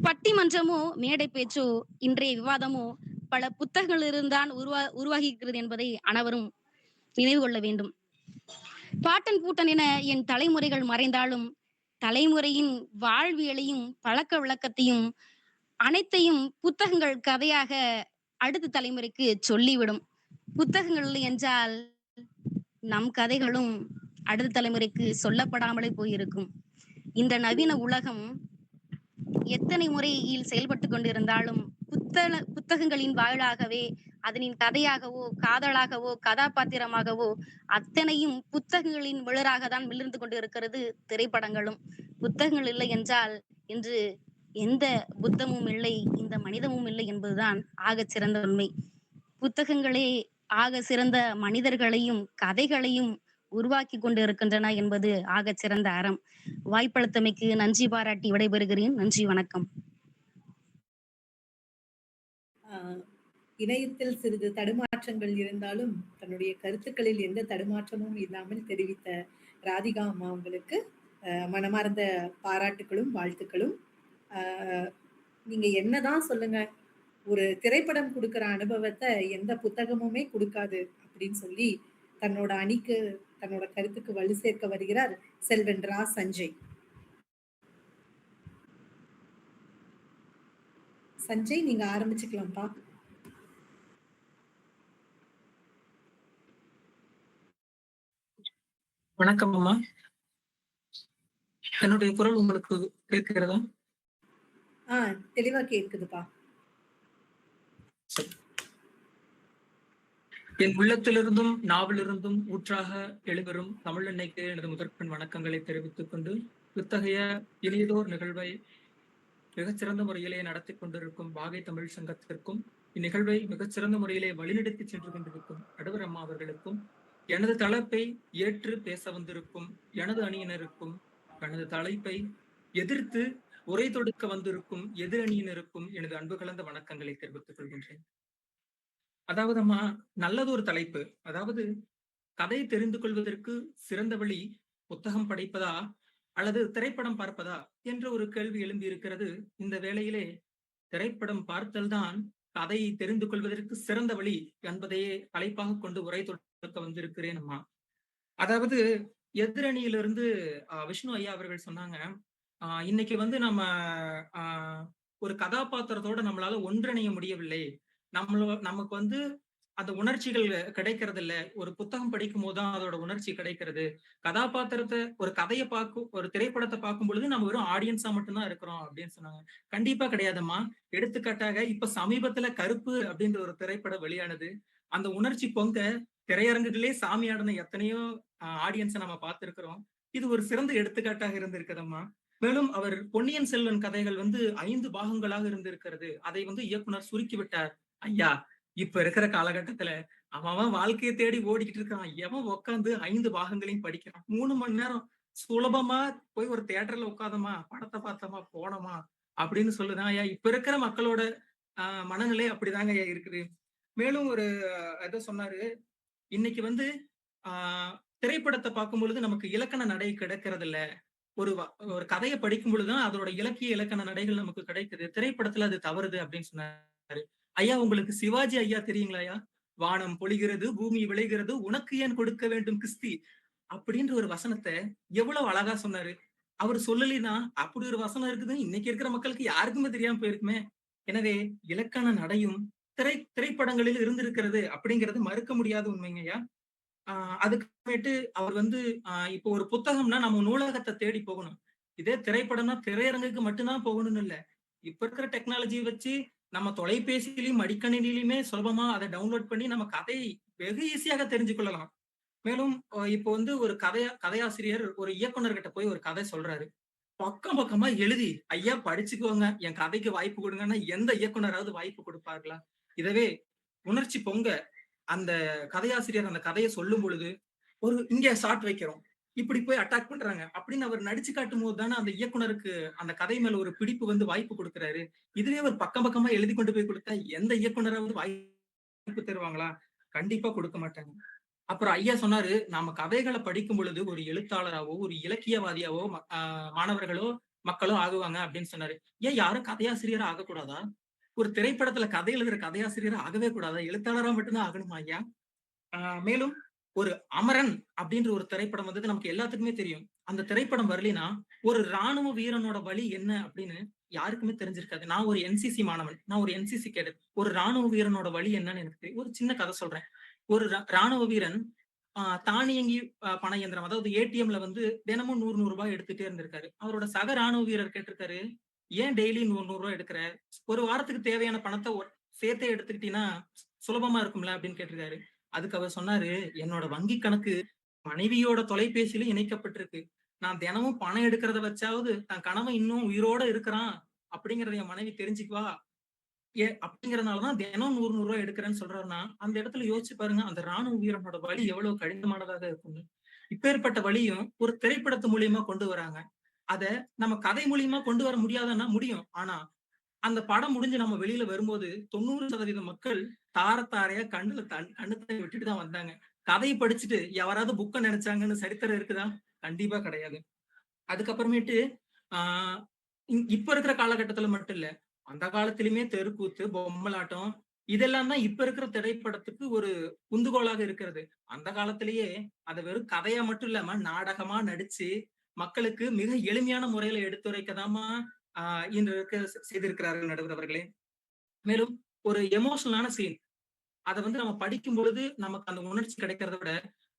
பட்டிமன்றமோ மேடை பேச்சோ இன்றைய விவாதமோ பல புத்தகங்களிலிருந்தான் உருவாகியிருக்கிறது என்பதை அனைவரும் நினைவு கொள்ள வேண்டும். பாட்டன் பூட்டன் என என் தலைமுறைகள் மறைந்தாலும் தலைமுறையின் வாழ்வியலையும் பழக்க வழக்கத்தையும் அனைத்தையும் புத்தகங்கள் கதையாக அடுத்த தலைமுறைக்கு சொல்லிவிடும். புத்தகங்கள் இல்லை என்றால் நம் கதைகளும் அடுத்த தலைமுறைக்கு சொல்லப்படாமலே போயிருக்கும். இந்த நவீன உலகம் எத்தனை முறையில் செயல்பட்டு கொண்டிருந்தாலும் புத்தகங்களின் வாயிலாகவே அதனின் கதையாகவோ காதலாகவோ கதாபாத்திரமாகவோ அத்தனையும் புத்தகங்களின் விளராக தான் மிளிர்ந்து கொண்டு இருக்கிறது திரைப்படங்களும். புத்தகங்கள் இல்லை என்றால் இன்று எந்த புத்தமும் இல்லை, இந்த மனிதமும் இல்லை என்பதுதான் ஆகச் சிறந்த உண்மை. புத்தகங்களே ஆக சிறந்த மனிதர்களையும் கதைகளையும் உருவாக்கி கொண்டு இருக்கின்றன என்பது ஆகச் சிறந்த அறம். வாய்ப்பளித்தமைக்கு நன்றி பாராட்டி விடைபெறுகிறேன். நன்றி, வணக்கம். இணையத்தில் சிறிது தடுமாற்றங்கள் இருந்தாலும் தன்னுடைய கருத்துக்களில் எந்த தடுமாற்றமும் இல்லாமல் தெரிவித்த ராதிகா அம்மா உங்களுக்கு மனமார்ந்த பாராட்டுகளும் வாழ்த்துக்களும். நீங்க என்னதான் சொல்லுங்க, ஒரு திரைப்படம் கொடுக்கிற அனுபவத்தை எந்த புத்தகமுமே கொடுக்காது அப்படின்னு சொல்லி தன்னோட அணிக்கு தன்னோட கருத்துக்கு வலு சேர்க்க வருகிறார் செல்வன் ரா சஞ்சய். சஞ்சய், நீங்க ஆரம்பிச்சுக்கலாம்ப்பா. வணக்கம் அம்மா. என்னுடைய குரல் உங்களுக்கு கேட்கிறதா? தெளிவா கேட்குதுப்பா. என் உள்ளத்திலிருந்தும் நாவிலிருந்தும் ஊற்றாக எழுவரும் தமிழன்னைக்கு எனது முதற்கண் வணக்கங்களை தெரிவித்துக் கொண்டு இத்தகைய இனியதோர் நிகழ்வை மிகச்சிறந்த முறையிலே நடத்தி கொண்டிருக்கும் வாகை தமிழ் சங்கத்திற்கும் இந்நிகழ்வை மிகச்சிறந்த முறையிலே வழிநடத்தி சென்று கொண்டிருக்கும் நடுவர் அம்மா அவர்களுக்கும் எனது தலைப்பை ஏற்று பேச வந்திருக்கும் எனது அணியினருக்கும் எனது தலைப்பை எதிர்த்து உரை தொடுக்க வந்திருக்கும் எதிரணியினருக்கும் எனது அன்பு கலந்த வணக்கங்களை தெரிவித்துக் கொள்கின்றேன். அதாவது அம்மா, நல்லதொரு தலைப்பு. அதாவது கதை தெரிந்து கொள்வதற்கு சிறந்த வழி புத்தகம் படிப்பதா அல்லது திரைப்படம் பார்ப்பதா என்ற ஒரு கேள்வி எழும்பி இருக்கிறது. இந்த வேளையிலே திரைப்படம் பார்த்தல் தான் கதையை தெரிந்து கொள்வதற்கு சிறந்த வழி என்பதையே தலைப்பாக கொண்டு உரை தொடுக்க வந்திருக்கிறேன் அம்மா. அதாவது எதிரணியிலிருந்து விஷ்ணு ஐயா அவர்கள் சொன்னாங்க, இன்னைக்கு நம்ம ஒரு கதாபாத்திரத்தோட நம்மளால ஒன்றிணைய முடியவில்லை. நமக்கு அந்த உணர்ச்சிகள் கிடைக்கிறது இல்ல. ஒரு புத்தகம் படிக்கும் போது தான் அதோட உணர்ச்சி கிடைக்கிறது. கதாபாத்திரத்த ஒரு கதைய ஒரு திரைப்படத்த பார்க்கும் பொழுது நம்ம வெறும் ஆடியன்ஸா மட்டும் தான் இருக்கிறோம் அப்படின்னு சொன்னாங்க. கண்டிப்பா கிடையாதும்மா. எடுத்துக்காட்டாக இப்ப சமீபத்துல கருப்பு அப்படின்ற ஒரு திரைப்படம் வெளியானது. அந்த உணர்ச்சி பொங்க திரையரங்குகளே சாமி ஆடின எத்தனையோ ஆடியன்ஸ நம்ம பார்த்திருக்கிறோம். இது ஒரு சிறந்த எடுத்துக்காட்டாக இருந்திருக்குதம்மா. மேலும் அவர் பொன்னியின் செல்வன் கதைகள் வந்து 5 பாகங்களாக இருந்திருக்கிறது. அதை வந்து இயக்குனர் சுருக்கி விட்டார். ஐயா, இப்ப இருக்கிற காலகட்டத்துல அவன் வாழ்க்கைய தேடி ஓடிக்கிட்டு இருக்கான். எவன் உட்கார்ந்து 5 பாகங்களையும் படிக்கிறான்? 3 மணி நேரம் சுலபமா போய் ஒரு தியேட்டர்ல உட்கார்ந்தோமா, படத்த பார்த்தோமா, போனோமா அப்படின்னு சொல்லுதான். ஐயா, இப்ப இருக்கிற மக்களோட மனநிலை அப்படிதாங்க ஐயா இருக்குது. மேலும் ஒரு ஏதோ சொன்னாரு. இன்னைக்கு வந்து ஆ திரைப்படத்த பார்க்கும் பொழுது நமக்கு இலக்கண நடை கிடைக்கிறது இல்ல. ஒரு ஒரு கதைய படிக்கும் பொழுதுதான் அதோட இலக்கிய இலக்கண நடைகள் நமக்கு கிடைக்குது. திரைப்படத்துல அது தவறுது அப்படின்னு சொன்னாரு. ஐயா, உங்களுக்கு சிவாஜி ஐயா தெரியுங்களாயா? "வானம் பொழிகிறது, பூமி விளைகிறது, உனக்கு ஏன் கொடுக்க வேண்டும் கிஸ்தி" அப்படின்ற ஒரு வசனத்த எவ்வளவு அழகா சொன்னாரு. அவரு சொல்லலினா, அப்படி ஒரு வசனம் இருக்குதுன்னு இன்னைக்கு இருக்கிற மக்களுக்கு யாருக்குமே தெரியாம போயிருக்குமே. எனவே இலக்கண நடையும் திரைப்படங்களில் இருந்திருக்கிறது அப்படிங்கிறது மறுக்க முடியாத உண்மைங்கய்யா. ஆ அதுக்கப்புறமேட்டு அவர் வந்து இப்போ ஒரு புத்தகம்னா நம்ம நூலகத்த தேடி போகணும். இதே திரைப்படம்னா திரையரங்குக்கு மட்டும் தான் போகணும்னு இல்ல. இப்ப இருக்கிற டெக்னாலஜிய வச்சு நம்ம தொலைபேசியிலயும், மடிக்கணினியிலுமே சுலபமா அத டவுன்லோட் பண்ணி நம்ம கதையை வெகு ஈஸியாக தெரிஞ்சு கொள்ளலாம். மேலும் இப்போ வந்து ஒரு கதையாசிரியர் ஒரு இயக்குனர்கிட்ட போய் ஒரு கதை சொல்றாரு. பக்கம் பக்கமா எழுதி, "ஐயா படிச்சுக்கோங்க, என் கதைக்கு வாய்ப்பு குடுங்கன்னா" எந்த இயக்குனராவது வாய்ப்பு குடுப்பார்களா? இதுவே உணர்ச்சி பொங்க அந்த கதையாசிரியர் அந்த கதைய சொல்லும் பொழுது, ஒரு இங்க ஷாட் வைக்கிறோம். இப்படி போய் அட்டாக் பண்றாங்க. அப்படின்னு அவர் நடிச்சு காட்டும்போது தானே அந்த இயக்குனருக்கு அந்த கதை மேல ஒரு பிடிப்பு வந்து வாய்ப்பு குடுக்குறாரு. இதுவே ஒரு பக்கம் பக்கமா எழுதி கொண்டு போய் குடுத்தா எந்த இயக்குனராவது வாய்ப்பு தருவாங்களா? கண்டிப்பா குடுக்க மாட்டாங்க. அப்புறம் ஐயா சொன்னாரு, நாம கதைகள படிக்கும் பொழுது ஒரு எழுத்தாளராவோ, ஒரு இலக்கியவாதியாவோ மாணவர்களோ, மக்களோ ஆகுவாங்க அப்படின்னு சொன்னாரு. ஏன் யாரும் கதையாசிரியரா ஆகக்கூடாதா? ஒரு திரைப்படத்துல கதை எழுதுற கதையாசிரியரா ஆகவே கூடாதா? எழுத்தாளரா மட்டும் தான் ஆகணுமா ஐயா? ஆ மேலும் ஒரு அமரன் அப்படின்ற ஒரு திரைப்படம் வந்தது நமக்கு எல்லாத்துக்குமே தெரியும். அந்த திரைப்படம் வரலினா, ஒரு ராணுவ வீரனோட வலி என்ன அப்படின்னு யாருக்குமே தெரிஞ்சிருக்காது. நான் ஒரு என்சிசி மாணவன். நான் ஒரு என்சிசி கேடட். ஒரு ராணுவ வீரனோட வலி என்னன்னு எனக்கு தெரியும். ஒரு சின்ன கதை சொல்றேன். ஒரு ராணுவ வீரன் தானியங்கி பண இயந்திரம், அதாவது ஏடிஎம்ல வந்து தினமும் ரூ. 100 எடுத்துட்டே இருந்திருக்காரு. அவரோட சக ராணுவ வீரர் கேட்டிருக்காரு, "ஏன் டெய்லி ரூ. 100 எடுக்கிற? ஒரு வாரத்துக்கு தேவையான பணத்த சேர்த்தே எடுத்துக்கிட்டீன்னா சுலபமா இருக்கும்ல" அப்படின்னு கேட்டிருக்காரு. அதுக்கு அவர் சொன்னாரு, "என்னோட வங்கி கணக்கு மனைவியோட தொலைபேசியில இணைக்கப்பட்டிருக்கு. நான் தினமும் பணம் எடுக்கிறத வச்சாவது தன் கணவன் இன்னும் உயிரோட இருக்கிறான் அப்படிங்கிறத என் மனைவி தெரிஞ்சுக்குவா. அப்படிங்கிறதுனால தான் தினம் ரூ. 100 எடுக்கிறேன்னு சொல்றாருன்னா, அந்த இடத்துல யோசிச்சு பாருங்க, அந்த ராணுவ வீரனோட வலி எவ்வளவு கடினமானதாக இருக்கும்னு. இப்பேற்பட்ட வலியும் ஒரு திரைப்படத்து மூலியமா கொண்டு வராங்க. அத நம்ம கதை மூலியமா கொண்டு வர முடியாதுன்னா முடியும். ஆனா, அந்த படம் முடிஞ்சு நம்ம வெளியில வரும்போது 90% மக்கள் தார தாரையா கண்ணு தண்ணி விட்டுட்டு தான் வந்தாங்க. கதைய படிச்சுட்டு யாராவது புக்க நெனச்சாங்கன்னு சரித்திரம் இருக்குதா? கண்டிப்பா கிடையாது. அதுக்கப்புறமேட்டு ஆ இப்ப இருக்கிற காலகட்டத்துல மட்டும் இல்ல. அந்த காலத்திலுமே தெருக்கூத்து, பொம்மலாட்டம் இதெல்லாம் தான் இப்ப இருக்கிற திரைப்படத்துக்கு ஒரு உந்துகோலாக இருக்கிறது. அந்த காலத்திலேயே அத வெறும் கதையா மட்டும் இல்லாம நாடகமா நடிச்சு, மக்களுக்கு மிக எளிமையான முறையில எடுத்துரைக்கதாம்மா இன்று இருக்க செய்திருக்கிறார்கள் நடுவர் அவர்களே. மேலும் ஒரு எமோஷனலான சீன். அத வந்து நம்ம படிக்கும் பொழுது நமக்கு அந்த உணர்ச்சி கிடைக்கிறத விட,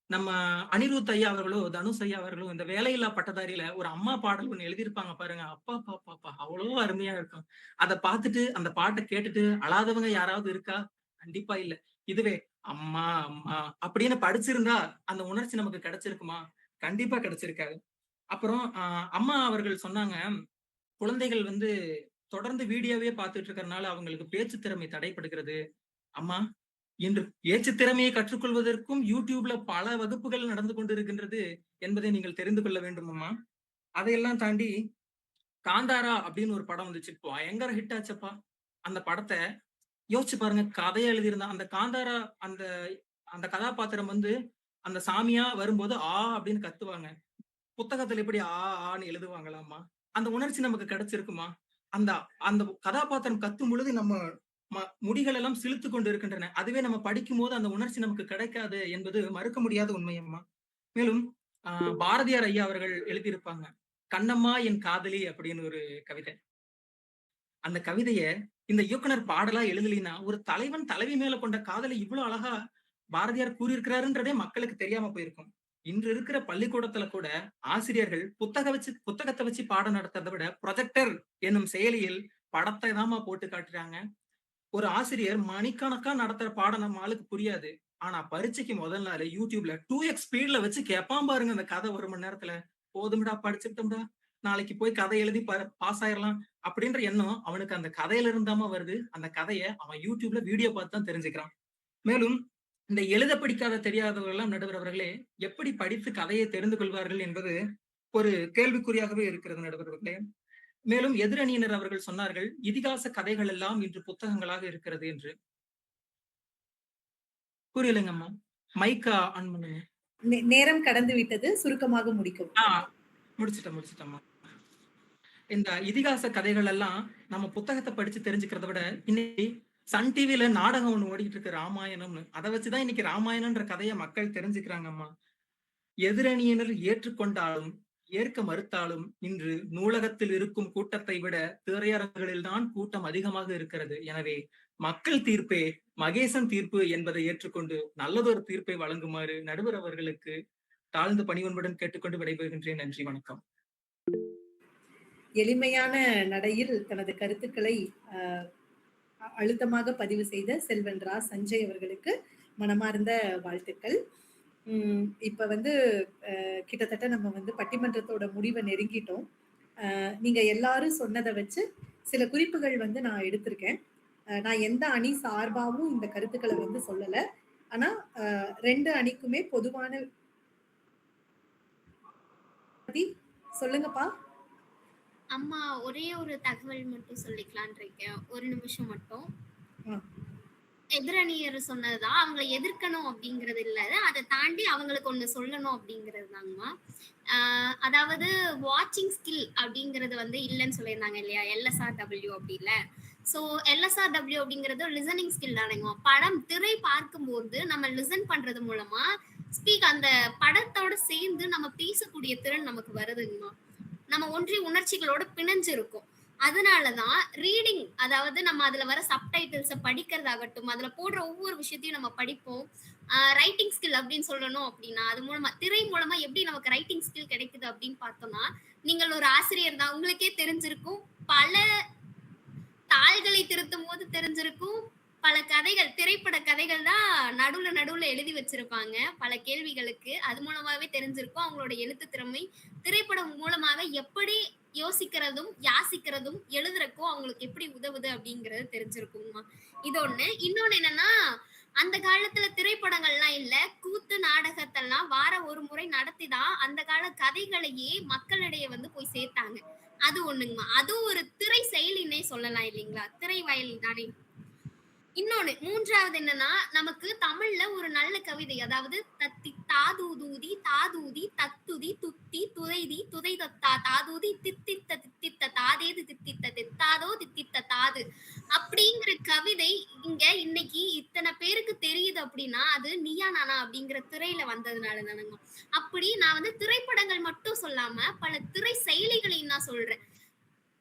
நம்ம அனிருத் ஐயா அவர்களோ, தனுஷ் ஐயா அவர்களோ இந்த வேலையில்லா பட்டதாரியில ஒரு அம்மா பாடல் ஒண்ணு எழுதியிருப்பாங்க பாருங்க. அப்பப்பப்பா! அவ்வளோ அருமையா இருக்கும். அத பார்த்துட்டு, அந்த பாட்ட கேட்டுட்டு அழாதவங்க யாராவது இருக்கா? கண்டிப்பா இல்ல. இதுவே அம்மா, அம்மா அப்படின்னு படிச்சிருந்தா அந்த உணர்ச்சி நமக்கு கிடைச்சிருக்குமா? கண்டிப்பா கிடைச்சிருக்காது. அப்புறம் அம்மா அவர்கள் சொன்னாங்க, குழந்தைகள் வந்து தொடர்ந்து வீடியோவே பார்த்துட்டு இருக்கறனால அவங்களுக்கு பேச்சு திறமை தடைபடுகிறது. அம்மா, இன்று பேச்சு திறமையை கற்றுக்கொள்வதற்கும் YouTubeல பல வகுப்புகள் நடந்து கொண்டிருக்கின்றது என்பதை நீங்கள் தெரிந்து கொள்ள வேண்டும் அம்மா. அதையெல்லாம் தாண்டி காந்தாரா அப்படின்னு ஒரு படம் வந்துச்சு. பயங்கர ஹிட் ஆச்சப்பா. அந்த படத்த யோசிச்சு பாருங்க. கதைய எழுதியிருந்தான். அந்த காந்தாரா அந்த அந்த கதாபாத்திரம் வந்து அந்த சாமியா வரும்போது அப்படின்னு கத்துவாங்க. புத்தகத்துல எப்படி ஆன்னு எழுதுவாங்களாமா? அந்த உணர்ச்சி நமக்கு கிடைச்சிருக்குமா? அந்த அந்த கதாபாத்திரம் கத்தும் பொழுது நம்ம முடிகள் எல்லாம் சிலுத்துக் கொண்டு இருக்கின்றன. அதுவே நம்ம படிக்கும்போது அந்த உணர்ச்சி நமக்கு கிடைக்காது என்பது மறுக்க முடியாத உண்மை அம்மா. மேலும் பாரதியார் ஐயா அவர்கள் எழுதியிருப்பாங்க. "கண்ணம்மா என் காதலி" அப்படின்னு ஒரு கவிதை. அந்த கவிதைய இந்த இயக்குனர் பாடலா எழுதலினா ஒரு தலைவன் தலைவி மேல கொண்ட காதலை இவ்வளவு அழகா பாரதியார் கூறியிருக்கிறாருன்றதே மக்களுக்கு தெரியாம போயிருக்கும். இன்று இருக்கிற பள்ளிக்கூடத்துல கூட ஆசிரியர்கள் புத்தகத்தை வச்சு பாடம் நடத்துறதை விட ப்ரொஜெக்டர் என்னும் செயலியில் படத்தை தாமா போட்டு காட்டுறாங்க. ஒரு ஆசிரியர் மணிக்கணக்கா நடத்துற பாடம் நம்ம ஆளுக்கு புரியாது. ஆனா பரீட்சைக்கு முதல் நாள் யூடியூப்ல 2x ஸ்பீட்ல வச்சு கேட்பான் பாருங்க அந்த கதை 1 மணி நேரத்துல. போதும்டா படிச்சுட்டோம்டா, நாளைக்கு போய் கதை எழுதி பாஸ் ஆயிரலாம் அப்படின்ற எண்ணம் அவனுக்கு அந்த கதையில இருந்தாம வருது. அந்த கதையை அவன் யூடியூப்ல வீடியோ பார்த்து தான் தெரிஞ்சுக்கிறான். மேலும் இந்த எழுத படிக்காத தெரியாதவர்கள் எல்லாம் நடுவர் அவர்களே எப்படி படித்து கதையை தெரிந்து கொள்வார்கள் என்பது ஒரு கேள்விக்குறியாகவே இருக்கிறது நடுவர் அவர்களே. மேலும் எதிரணியினர் அவர்கள் சொன்னார்கள் இதிகாச கதைகள் எல்லாம் இன்று புத்தகங்களாக இருக்கிறது என்று. புரியலைங்கம்மா, மைக்கா ஆன் பண்ணுங்க. நேரம் கடந்து விட்டது, சுருக்கமாக முடிக்கவும். முடிச்சிட்டம்மா. இந்த இதிகாச கதைகள் எல்லாம் நம்ம புத்தகத்தை படிச்சு தெரிஞ்சுக்கிறத விட இன்னைக்கு சன் டிவில நாடகம் ஒண்ணு ஓடிட்டு இருக்கு ராமாயணம்னு. அதை வச்சுதான் இன்னைக்கு ராமாயணம்ன்ற கதையை மக்கள் தெரிஞ்சுக்கிறாங்கம்மா. எதிரணியினர் ஏற்றுக்கொண்டாலும் ஏற்க மறுத்தாலும் இன்று நூலகத்தில் இருக்கும் கூட்டத்தை விட திரையரங்குகளில் தான் கூட்டம் அதிகமாக இருக்கிறது. எனவே மக்கள் தீர்ப்பே மகேசன் தீர்ப்பு என்பதை ஏற்றுக்கொண்டு நல்லதொரு தீர்ப்பை வழங்குமாறு நடுவர் அவர்களுக்கு தாழ்ந்து பணிவன்புடன் கேட்டுக்கொண்டு விடைபெறுகின்றேன். நன்றி, வணக்கம். எளிமையான நடையில் தனது கருத்துக்களை அழுத்தமாக பதிவு செய்த செல்வன் ரா சஞ்சய் அவர்களுக்கு மனமார்ந்த வாழ்த்துக்கள். இப்ப கிட்டத்தட்ட நம்ம பட்டிமன்றத்தோட முடிவை நெருங்கிட்டோம். நீங்க எல்லாரும் சொன்னதை வச்சு சில குறிப்புகள் நான் எடுத்திருக்கேன். நான் எந்த அணி சார்பாவும் இந்த கருத்துக்களை சொல்லல. ஆனா 2 அணிக்குமே பொதுவான சொல்லுங்கப்பா. அம்மா ஒரே ஒரு தகவல் மட்டும் சொல்லிக்கலான் இருக்கேன், ஒரு நிமிஷம் மட்டும். எதிரணியர் சொன்னதுதான் அவங்களை எதிர்க்கணும் அப்படிங்கிறது இல்ல, அதை தாண்டி அவங்களுக்கு ஒண்ணு சொல்லணும் அப்படிங்கிறது தாங்கம்மா. அதாவது வாட்சிங் ஸ்கில் அப்படிங்கிறது இல்லைன்னு சொல்லியிருந்தாங்க இல்லையா, LSRW அப்படி இல்லை. ஸோ LSRW அப்படிங்கிறது லிசனிங் ஸ்கில் தானேங்கம்மா. படம் திரை பார்க்கும்போது நம்ம லிசன் பண்றது மூலமா அந்த படத்தோட சேர்ந்து நம்ம பேசக்கூடிய திறன் நமக்கு வருதுங்கம்மா. நம்ம ஒன்றிய உணர்ச்சிகளோட பிணைஞ்சிருக்கும். அதனாலதான் ரீடிங், அதாவது நம்ம அதுல வர சப்டைட்டில்ஸை படிக்கிறதாகட்டும், அதுல போடுற ஒவ்வொரு விஷயத்தையும் நம்ம படிப்போம். ரைட்டிங் ஸ்கில் அப்படின்னு சொல்லணும் அப்படின்னா அது மூலமா திரை மூலமா எப்படி நமக்கு ரைட்டிங் ஸ்கில் கிடைக்குது அப்படின்னு பார்த்தோம்னா, நீங்கள் ஒரு ஆசிரியர் தான், உங்களுக்கே தெரிஞ்சிருக்கும். பல தாள்களை திருத்தும் போது தெரிஞ்சிருக்கும். பல கதைகள், திரைப்பட கதைகள் தான் நடுவுல எழுதி வச்சிருப்பாங்க பல கேள்விகளுக்கு. அது மூலமாவே தெரிஞ்சிருக்கும் அவங்களோட எழுத்து திறமை. திரைப்படம் மூலமாக எப்படி யோசிக்கிறதும் யாசிக்கிறதும் எழுதுறக்கும் அவங்களுக்கு எப்படி உதவுது அப்படிங்கறது தெரிஞ்சிருக்குமா. இது ஒண்ணு. இன்னொன்னு என்னன்னா, அந்த காலத்துல திரைப்படங்கள்லாம் இல்ல, கூத்து நாடகத்தெல்லாம் வாரம் ஒரு முறை நடத்திதான் அந்த கால கதைகளையே மக்களிடையே போய் சேர்த்தாங்க. அது ஒண்ணுங்கம்மா. அதுவும் ஒரு திரை செயலினே சொல்லலாம் இல்லைங்களா, திரை வயல் தானே. இன்னொன்னு 3வது என்னன்னா, நமக்கு தமிழ்ல ஒரு நல்ல கவிதை, அதாவது தத்தி தாதூதூதி தாதூதி தத்துதி துத்தி துதைதி துதை தத்தா தாதூதி தித்தித்த தித்தித்த தாதேது தித்தித்த தித்தாதோ தித்தித்த தாது அப்படிங்கிற கவிதை இங்க இன்னைக்கு இத்தனை பேருக்கு தெரியுது அப்படின்னா அது நீயா நானா அப்படிங்கிற திரையில வந்ததுனால தானுங்க. அப்படி நான் திரைப்படங்கள் மட்டும் சொல்லாம பல திரை செயலிகளையும் நான் சொல்றேன்.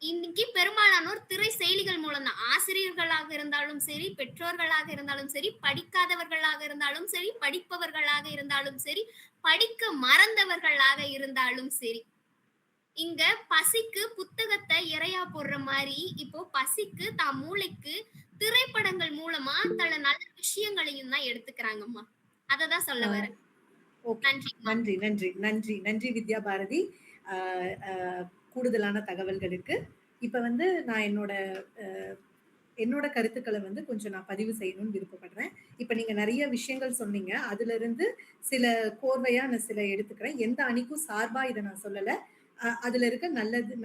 இன்னைக்கு பெரும்பாலானோர் திரை செயலிகள் மூலம் தான், ஆசிரியர்களாக இருந்தாலும் சரி, பெற்றோர்களாக இருந்தாலும் சரி, படிக்காதவர்களாக இருந்தாலும் சரி, படிப்பவர்களாக இருந்தாலும் சரி, படிக்க மறந்தவர்களாக இருந்தாலும் சரி, இங்க பசிக்கு புத்தகத்தை இறையா போடுற மாதிரி இப்போ பசிக்கு தான் மூளைக்கு திரைப்படங்கள் மூலமா பல நல்ல விஷயங்களையும் தான் எடுத்துக்கிறாங்கம்மா. அததான் சொல்ல வரேன். நன்றி நன்றி நன்றி நன்றி வித்யா பாரதி, கூடுதலான தகவல்களுக்கு. இப்ப நான் என்னோட கருத்துக்களை கொஞ்சம் நான் பதிவு செய்யணும்னு விருப்பப்படுறேன். இப்ப நீங்க நிறைய விஷயங்கள் சொன்னீங்க, அதுல இருந்து சில கோர்வையா நான் சில எடுத்துக்கிறேன். எந்த அணிக்கும் சார்பா இதை நான் சொல்லல. அதுல இருக்க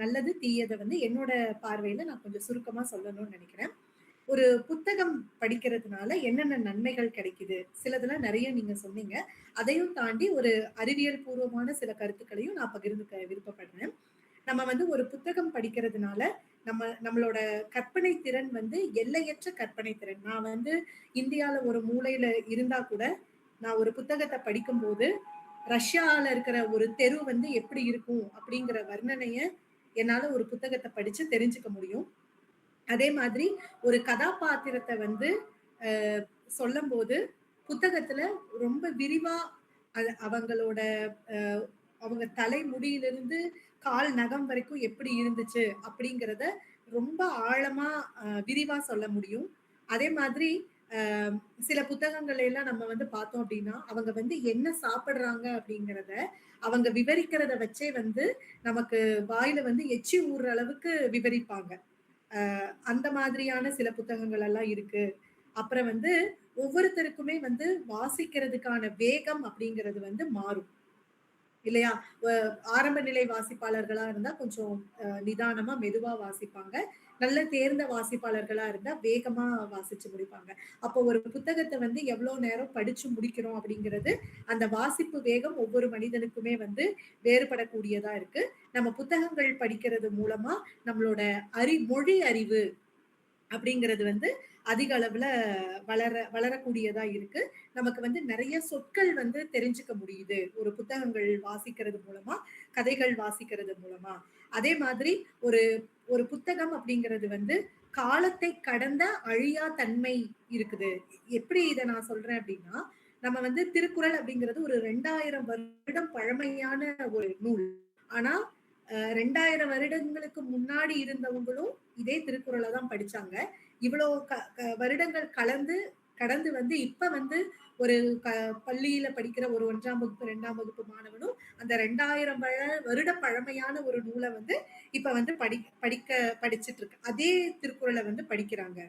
நல்லது தீயதை என்னோட பார்வையில நான் கொஞ்சம் சுருக்கமா சொல்லணும்னு நினைக்கிறேன். ஒரு புத்தகம் படிக்கிறதுனால என்னென்ன நன்மைகள் கிடைக்குது, சிலதெல்லாம் நிறைய நீங்க சொன்னீங்க. அதையும் தாண்டி ஒரு அறிவியல் பூர்வமான சில கருத்துக்களையும் நான் பகிர்ந்துக்க விருப்பப்படுறேன். நம்ம ஒரு புத்தகம் படிக்கிறதுனால நம்மளோட கற்பனை திறன் எல்லையற்ற கற்பனை திறன். நான் இந்தியால ஒரு மூலையில இருந்தா கூட நான் ஒரு புத்தகத்தை படிக்கும் போது ரஷ்யால இருக்கிற ஒரு தெரு எப்படி இருக்கும் அப்படிங்கிற வர்ணனைய என்னால ஒரு புத்தகத்தை படிச்சு தெரிஞ்சுக்க முடியும். அதே மாதிரி ஒரு கதாபாத்திரத்தை வந்து சொல்லும் போது புத்தகத்துல ரொம்ப விரிவா அவங்களோட அவங்க தலை முடியிலிருந்து கால் நகம் வரைக்கும் எப்படி இருந்துச்சு அப்படிங்கிறத ரொம்ப ஆழமா விரிவா சொல்ல முடியும். அதே மாதிரி சில புத்தகங்கள் எல்லாம் நம்ம வந்து பார்த்தோம் அப்படின்னா அவங்க வந்து என்ன சாப்பிடுறாங்க அப்படிங்கிறத அவங்க விவரிக்கிறத வச்சே வந்து நமக்கு வாயில வந்து எச்சி ஊறுற அளவுக்கு விவரிப்பாங்க. அந்த மாதிரியான சில புத்தகங்கள் எல்லாம் இருக்கு. அப்புறம் வந்து ஒவ்வொருத்தருக்குமே வந்து வாசிக்கிறதுக்கான வேகம் அப்படிங்கிறது வந்து மாறும் இல்லையா? ஆரம்ப நிலை வாசிப்பாளர்களா இருந்தா கொஞ்சம் நிதானமா, மெதுவா வாசிப்பாங்க. நல்ல தேர்ந்த வாசிப்பாளர்களா இருந்தா வேகமா வாசிச்சு முடிப்பாங்க. அப்போ ஒரு புத்தகத்த வந்து எவ்வளோ நேரம் படிச்சு முடிக்கிறோம் அப்படிங்கிறது, அந்த வாசிப்பு வேகம் ஒவ்வொரு மனிதனுக்குமே வந்து வேறுபடக்கூடியதா இருக்கு. நம்ம புத்தகங்கள் படிக்கிறது மூலமா நம்மளோட மொழி அறிவு அப்படிங்கிறது வந்து அதிக அளவுல வளரக்கூடியதா இருக்கு. நமக்கு வந்து நெறைய சொற்கள் வந்து தெரிஞ்சுக்க முடியுது. ஒரு புத்தகங்கள் வாசிக்கிறது மூலமா, கதைகள் வாசிக்கிறது மூலமா. அதே மாதிரி ஒரு ஒரு புத்தகம் அப்படிங்கிறது வந்து காலத்தை கடந்த அழியா தன்மை இருக்குது. எப்படி இத நான் சொல்றேன் அப்படின்னா, நம்ம வந்து திருக்குறள் அப்படிங்கிறது ஒரு 2000 வருடம் பழமையான ஒரு நூல். ஆனா 2000 வருடங்களுக்கு முன்னாடி இருந்தவங்களும் இதே திருக்குறள தான் படிச்சாங்க. இவ்வளோ வருடங்கள் கடந்து வந்து இப்ப வந்து ஒரு க பள்ளியில படிக்கிற ஒரு 1ஆம் வகுப்பு, 2ஆம் வகுப்பு மாணவனும் அந்த 2000 வருட பழமையான ஒரு நூல வந்து இப்ப வந்து படிச்சுட்டு இருக்கு. அதே திருக்குறள வந்து படிக்கிறாங்க.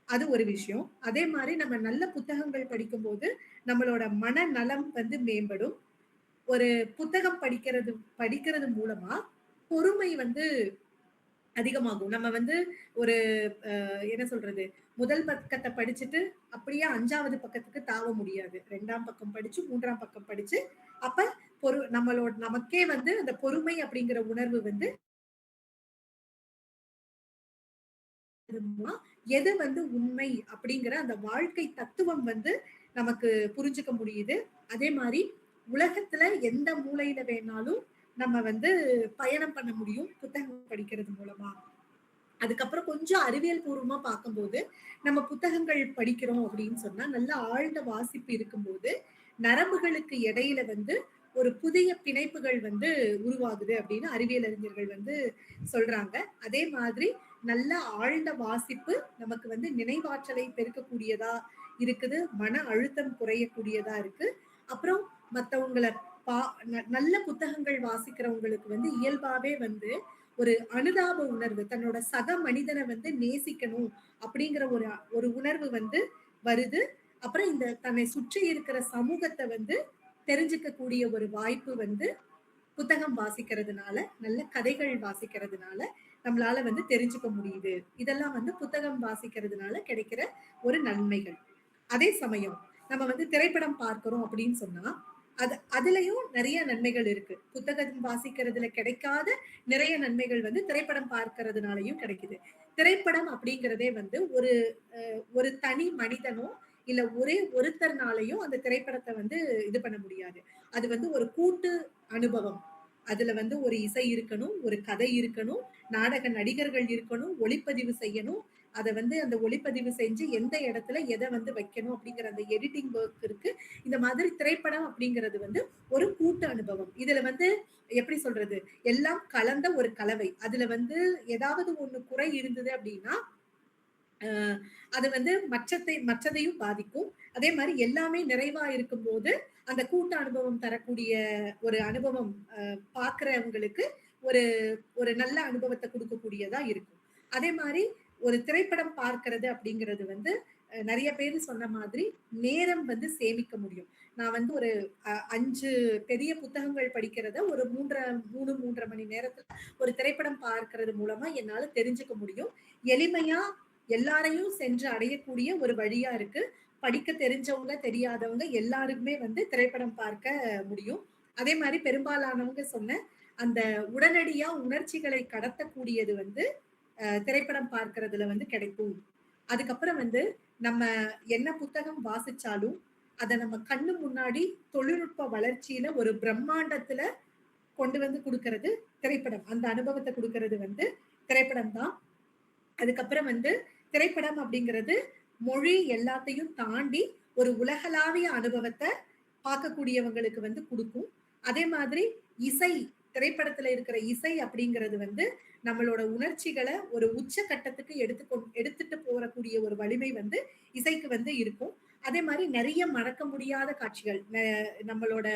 அது ஒரு விஷயம். அதே மாரி நம்ம நல்ல புத்தகங்கள் படிக்கும்போது நம்மளோட மனநலம் வந்து மேம்படும். ஒரு புத்தகம் படிக்கிறது மூலமா பொறுமை வந்து அதிகமாகும். நம்ம வந்து ஒரு என்ன சொல்றது? முதல் பக்கத்த படிச்சுட்டு, அப்படியே 5வது பக்கத்துக்கு தாவ முடியாது. 2ஆம் பக்கம் படிச்சு, 3ஆம் பக்கம் படிச்சு, அப்ப நமக்கே வந்து அந்த பொறுமை அப்படிங்கிற உணர்வு வந்து எது வந்து உண்மை அப்படிங்கிற அந்த வாழ்க்கை தத்துவம் வந்து நமக்கு புரிஞ்சுக்க முடியுது. அதே மாரி உலகத்துல எந்த மூலையில வேணாலும் நம்ம வந்து பயணம் பண்ண முடியும் புத்தகம் படிக்கிறது மூலமா. அதுக்கப்புறம் கொஞ்சம் அறிவியல் பூர்வமா பார்க்கும்போது, நம்ம புத்தகங்கள் படிக்கிறோம் அப்படின்னு சொன்னா, நல்ல ஆழ்ந்த வாசிப்பு இருக்கும்போது, நரம்புகளுக்கு இடையில வந்து ஒரு புதிய பிணைப்புகள் வந்து உருவாகுது அப்படின்னு அறிவியல் அறிஞர்கள் வந்து சொல்றாங்க. அதே மாதிரி நல்ல ஆழ்ந்த வாசிப்பு நமக்கு வந்து நினைவாற்றலை பெருக்கக்கூடியதா இருக்குது. மன அழுத்தம் குறையக்கூடியதா இருக்கு. அப்புறம் மத்தவங்கள பா நல்ல புத்தகங்கள் வாசிக்கிறவங்களுக்கு வந்து இயல்பாவே வந்து ஒரு அனுதாப உணர்வு, தன்னோட சக மனிதனை வந்து நேசிக்கணும் அப்படிங்கிற ஒரு ஒரு உணர்வு வந்து வருது. அப்புறம் இந்த தன்னை சுற்றி இருக்கிற சமூகத்தை வந்து தெரிஞ்சுக்க கூடிய ஒரு வாய்ப்பு வந்து புத்தகம் வாசிக்கிறதுனால, நல்ல கதைகள் வாசிக்கிறதுனால நம்மளால வந்து தெரிஞ்சுக்க முடியுது. இதெல்லாம் வந்து புத்தகம் வாசிக்கிறதுனால கிடைக்கிற ஒரு நன்மைகள். அதே சமயம் நம்ம வந்து திரைப்படம் பார்க்கிறோம் அப்படின்னு சொன்னா, அதுலயும் நிறைய நன்மைகள் இருக்கு. புத்தகம் வாசிக்கிறதுல கிடைக்காத நிறைய நன்மைகள் வந்து திரைப்படம் பார்க்கிறதுனாலயும் கிடைக்குது. திரைப்படம் அப்படிங்கிறதே வந்து ஒரு தனி மனிதனோ, இல்ல ஒரே ஒருத்தர்னாலயும் அந்த திரைப்படத்த வந்து இது பண்ண முடியாது. அது வந்து ஒரு கூட்டு அனுபவம். அதுல வந்து ஒரு இசை இருக்கணும், ஒரு கதை இருக்கணும், நாடக நடிகர்கள் இருக்கணும், ஒளிப்பதிவு செய்யணும். அத வந்து அந்த ஒளிப்பதிவு செஞ்சு எந்த இடத்துல எத வந்து வைக்கணும் அப்படிங்கிற அந்த எடிட்டிங் வொர்க் இருக்கு. இந்த மாதிரி திரைப்படம் அப்படிங்கிறது வந்து ஒரு கூட்டு அனுபவம். இதுல வந்து எப்படி சொல்றது? எல்லாம் கலந்த ஒரு கலவை. அதுல வந்து ஏதாவது ஒண்ணு குறை இருந்தது அப்படின்னா, அது வந்து மற்றதையும் பாதிக்கும். அதே மாரி எல்லாமே நிறைவா இருக்கும்போது, அந்த கூட்டு அனுபவம் தரக்கூடிய ஒரு அனுபவம் பார்க்கிறவங்களுக்கு ஒரு ஒரு நல்ல அனுபவத்த குடுக்கக்கூடியதா இருக்கும். அதே மாரி ஒரு திரைப்படம் பார்க்கிறது அப்படிங்கிறது வந்து நெறைய பேரு சொன்ன மாதிரி நேரம் வந்து சேமிக்க முடியும். நான் வந்து ஒரு 5 பெரிய புத்தகங்கள் படிக்கிறத ஒரு 3 1/2 மணி நேரத்துல ஒரு திரைப்படம் பார்க்கிறது மூலமா என்னால தெரிஞ்சுக்க முடியும். எளிமையா எல்லாரையும் சென்று அடையக்கூடிய ஒரு வழியா இருக்கு. படிக்க தெரிஞ்சவங்க, தெரியாதவங்க எல்லாருக்குமே வந்து திரைப்படம் பார்க்க முடியும். அதே மாரி பெரும்பாலானவங்க சொன்ன அந்த உடனடியா உணர்ச்சிகளை கடத்தக்கூடியது வந்து திரைப்படம் பார்க்கிறதுல வந்து கிடைக்கும். அதுக்கப்புறம் வந்து நம்ம என்ன புத்தகம் வாசிச்சாலும், அத நம்ம கண்ணு முன்னாடி தொழில்நுட்ப வளர்ச்சியில ஒரு பிரம்மாண்டத்துல கொண்டு வந்து குடுக்கறது திரைப்படம். அந்த அனுபவத்த குடுக்கறது வந்து திரைப்படம் தான். அதுக்கப்புறம் வந்து திரைப்படம் அப்படிங்கிறது மொழி எல்லாத்தையும் தாண்டி ஒரு உலகளாவிய அனுபவத்தை பார்க்கக்கூடியவங்களுக்கு வந்து கொடுக்கும். அதே மாதிரி இசை, திரைப்படத்துல இருக்கிற இசை அப்படிங்கிறது வந்து நம்மளோட உணர்ச்சிகளை ஒரு உச்ச கட்டத்துக்கு எடுத்துட்டு போறக்கூடிய ஒரு வலிமை வந்து இசைக்கு வந்து இருக்கும். அதே மாதிரி நிறைய மறக்க முடியாத காட்சிகள் நம்மளோட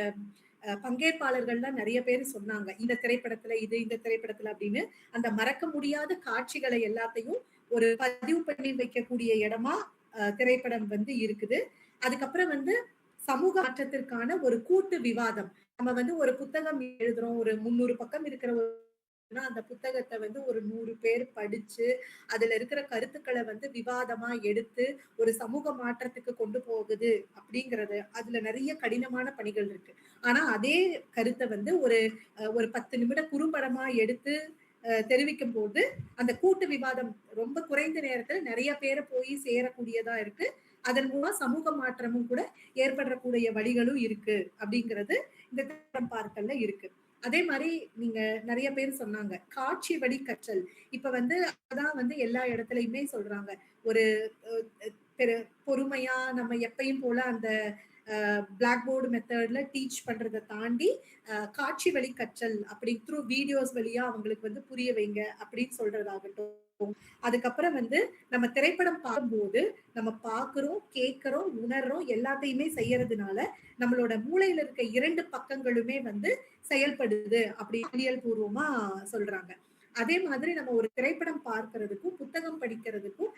பங்கேற்பாளர்கள்லாம் நிறைய பேர் சொன்னாங்க, இந்த திரைப்படத்துல இது, இந்த திரைப்படத்துல அப்படின்னு. அந்த மறக்க முடியாத காட்சிகளை எல்லாத்தையும் ஒரு பதிவு பண்ணி வைக்கக்கூடிய இடமா திரைப்படம் வந்து இருக்குது. அதுக்கப்புறம் வந்து சமூக மாற்றத்திற்கான ஒரு கூட்டு விவாதம். நம்ம வந்து ஒரு புத்தகம் எழுதுறோம், ஒரு 300 பக்கம் இருக்கிற அந்த புத்தகத்தை வந்து ஒரு 100 பேர் படிச்சு அதுல இருக்கிற கருத்துக்களை வந்து விவாதமா எடுத்து ஒரு சமூக மாற்றத்துக்கு கொண்டு போகுது அப்படிங்கறது, அதுல நிறைய கடினமான பணிகள் இருக்கு. ஆனா அதே கருத்தை வந்து ஒரு 10 நிமிட குறும்படமா எடுத்து தெரிவிக்கும் போது அந்த கூட்டு விவாதம் ரொம்ப குறைந்த நேரத்துல நிறைய பேரை போய் சேரக்கூடியதா இருக்கு. அதன் மூலம் சமூக மாற்றமும் கூட ஏற்படக்கூடிய வழிகளும் இருக்கு அப்படிங்கிறது இந்த திட்டம் பார்த்தல்ல இருக்கு. அதே மாதிரி நீங்க நிறைய பேர் சொன்னாங்க காட்சி வழி கற்றல். இப்ப வந்து அதான் வந்து எல்லா இடத்துலயுமே சொல்றாங்க. ஒரு பொறுமையா நம்ம எப்பயும் போல அந்த பிளாக் போர்டு மெத்தட்ல டீச் பண்றதை தாண்டி காட்சி வழி கற்றல் அப்படி த்ரூ வீடியோஸ் வழியா அவங்களுக்கு வந்து புரிய வைங்க அப்படின்னு சொல்றதாகட்டும். அதுக்கப்புறம் வந்து நம்ம திரைப்படம் பார்க்கும்போது நம்ம பார்க்கிறோம், கேட்கிறோம், உணர்றோம், எல்லாத்தையுமே செய்யறதுனால நம்மளோட மூளையில இருக்க 2 பக்கங்களுமே வந்து செயல்படுது அப்படி அறிவியல் பூர்வமா சொல்றாங்க. அதே மாதிரி நம்ம ஒரு திரைப்படம் பார்க்கிறதுக்கும் புத்தகம் படிக்கிறதுக்கும்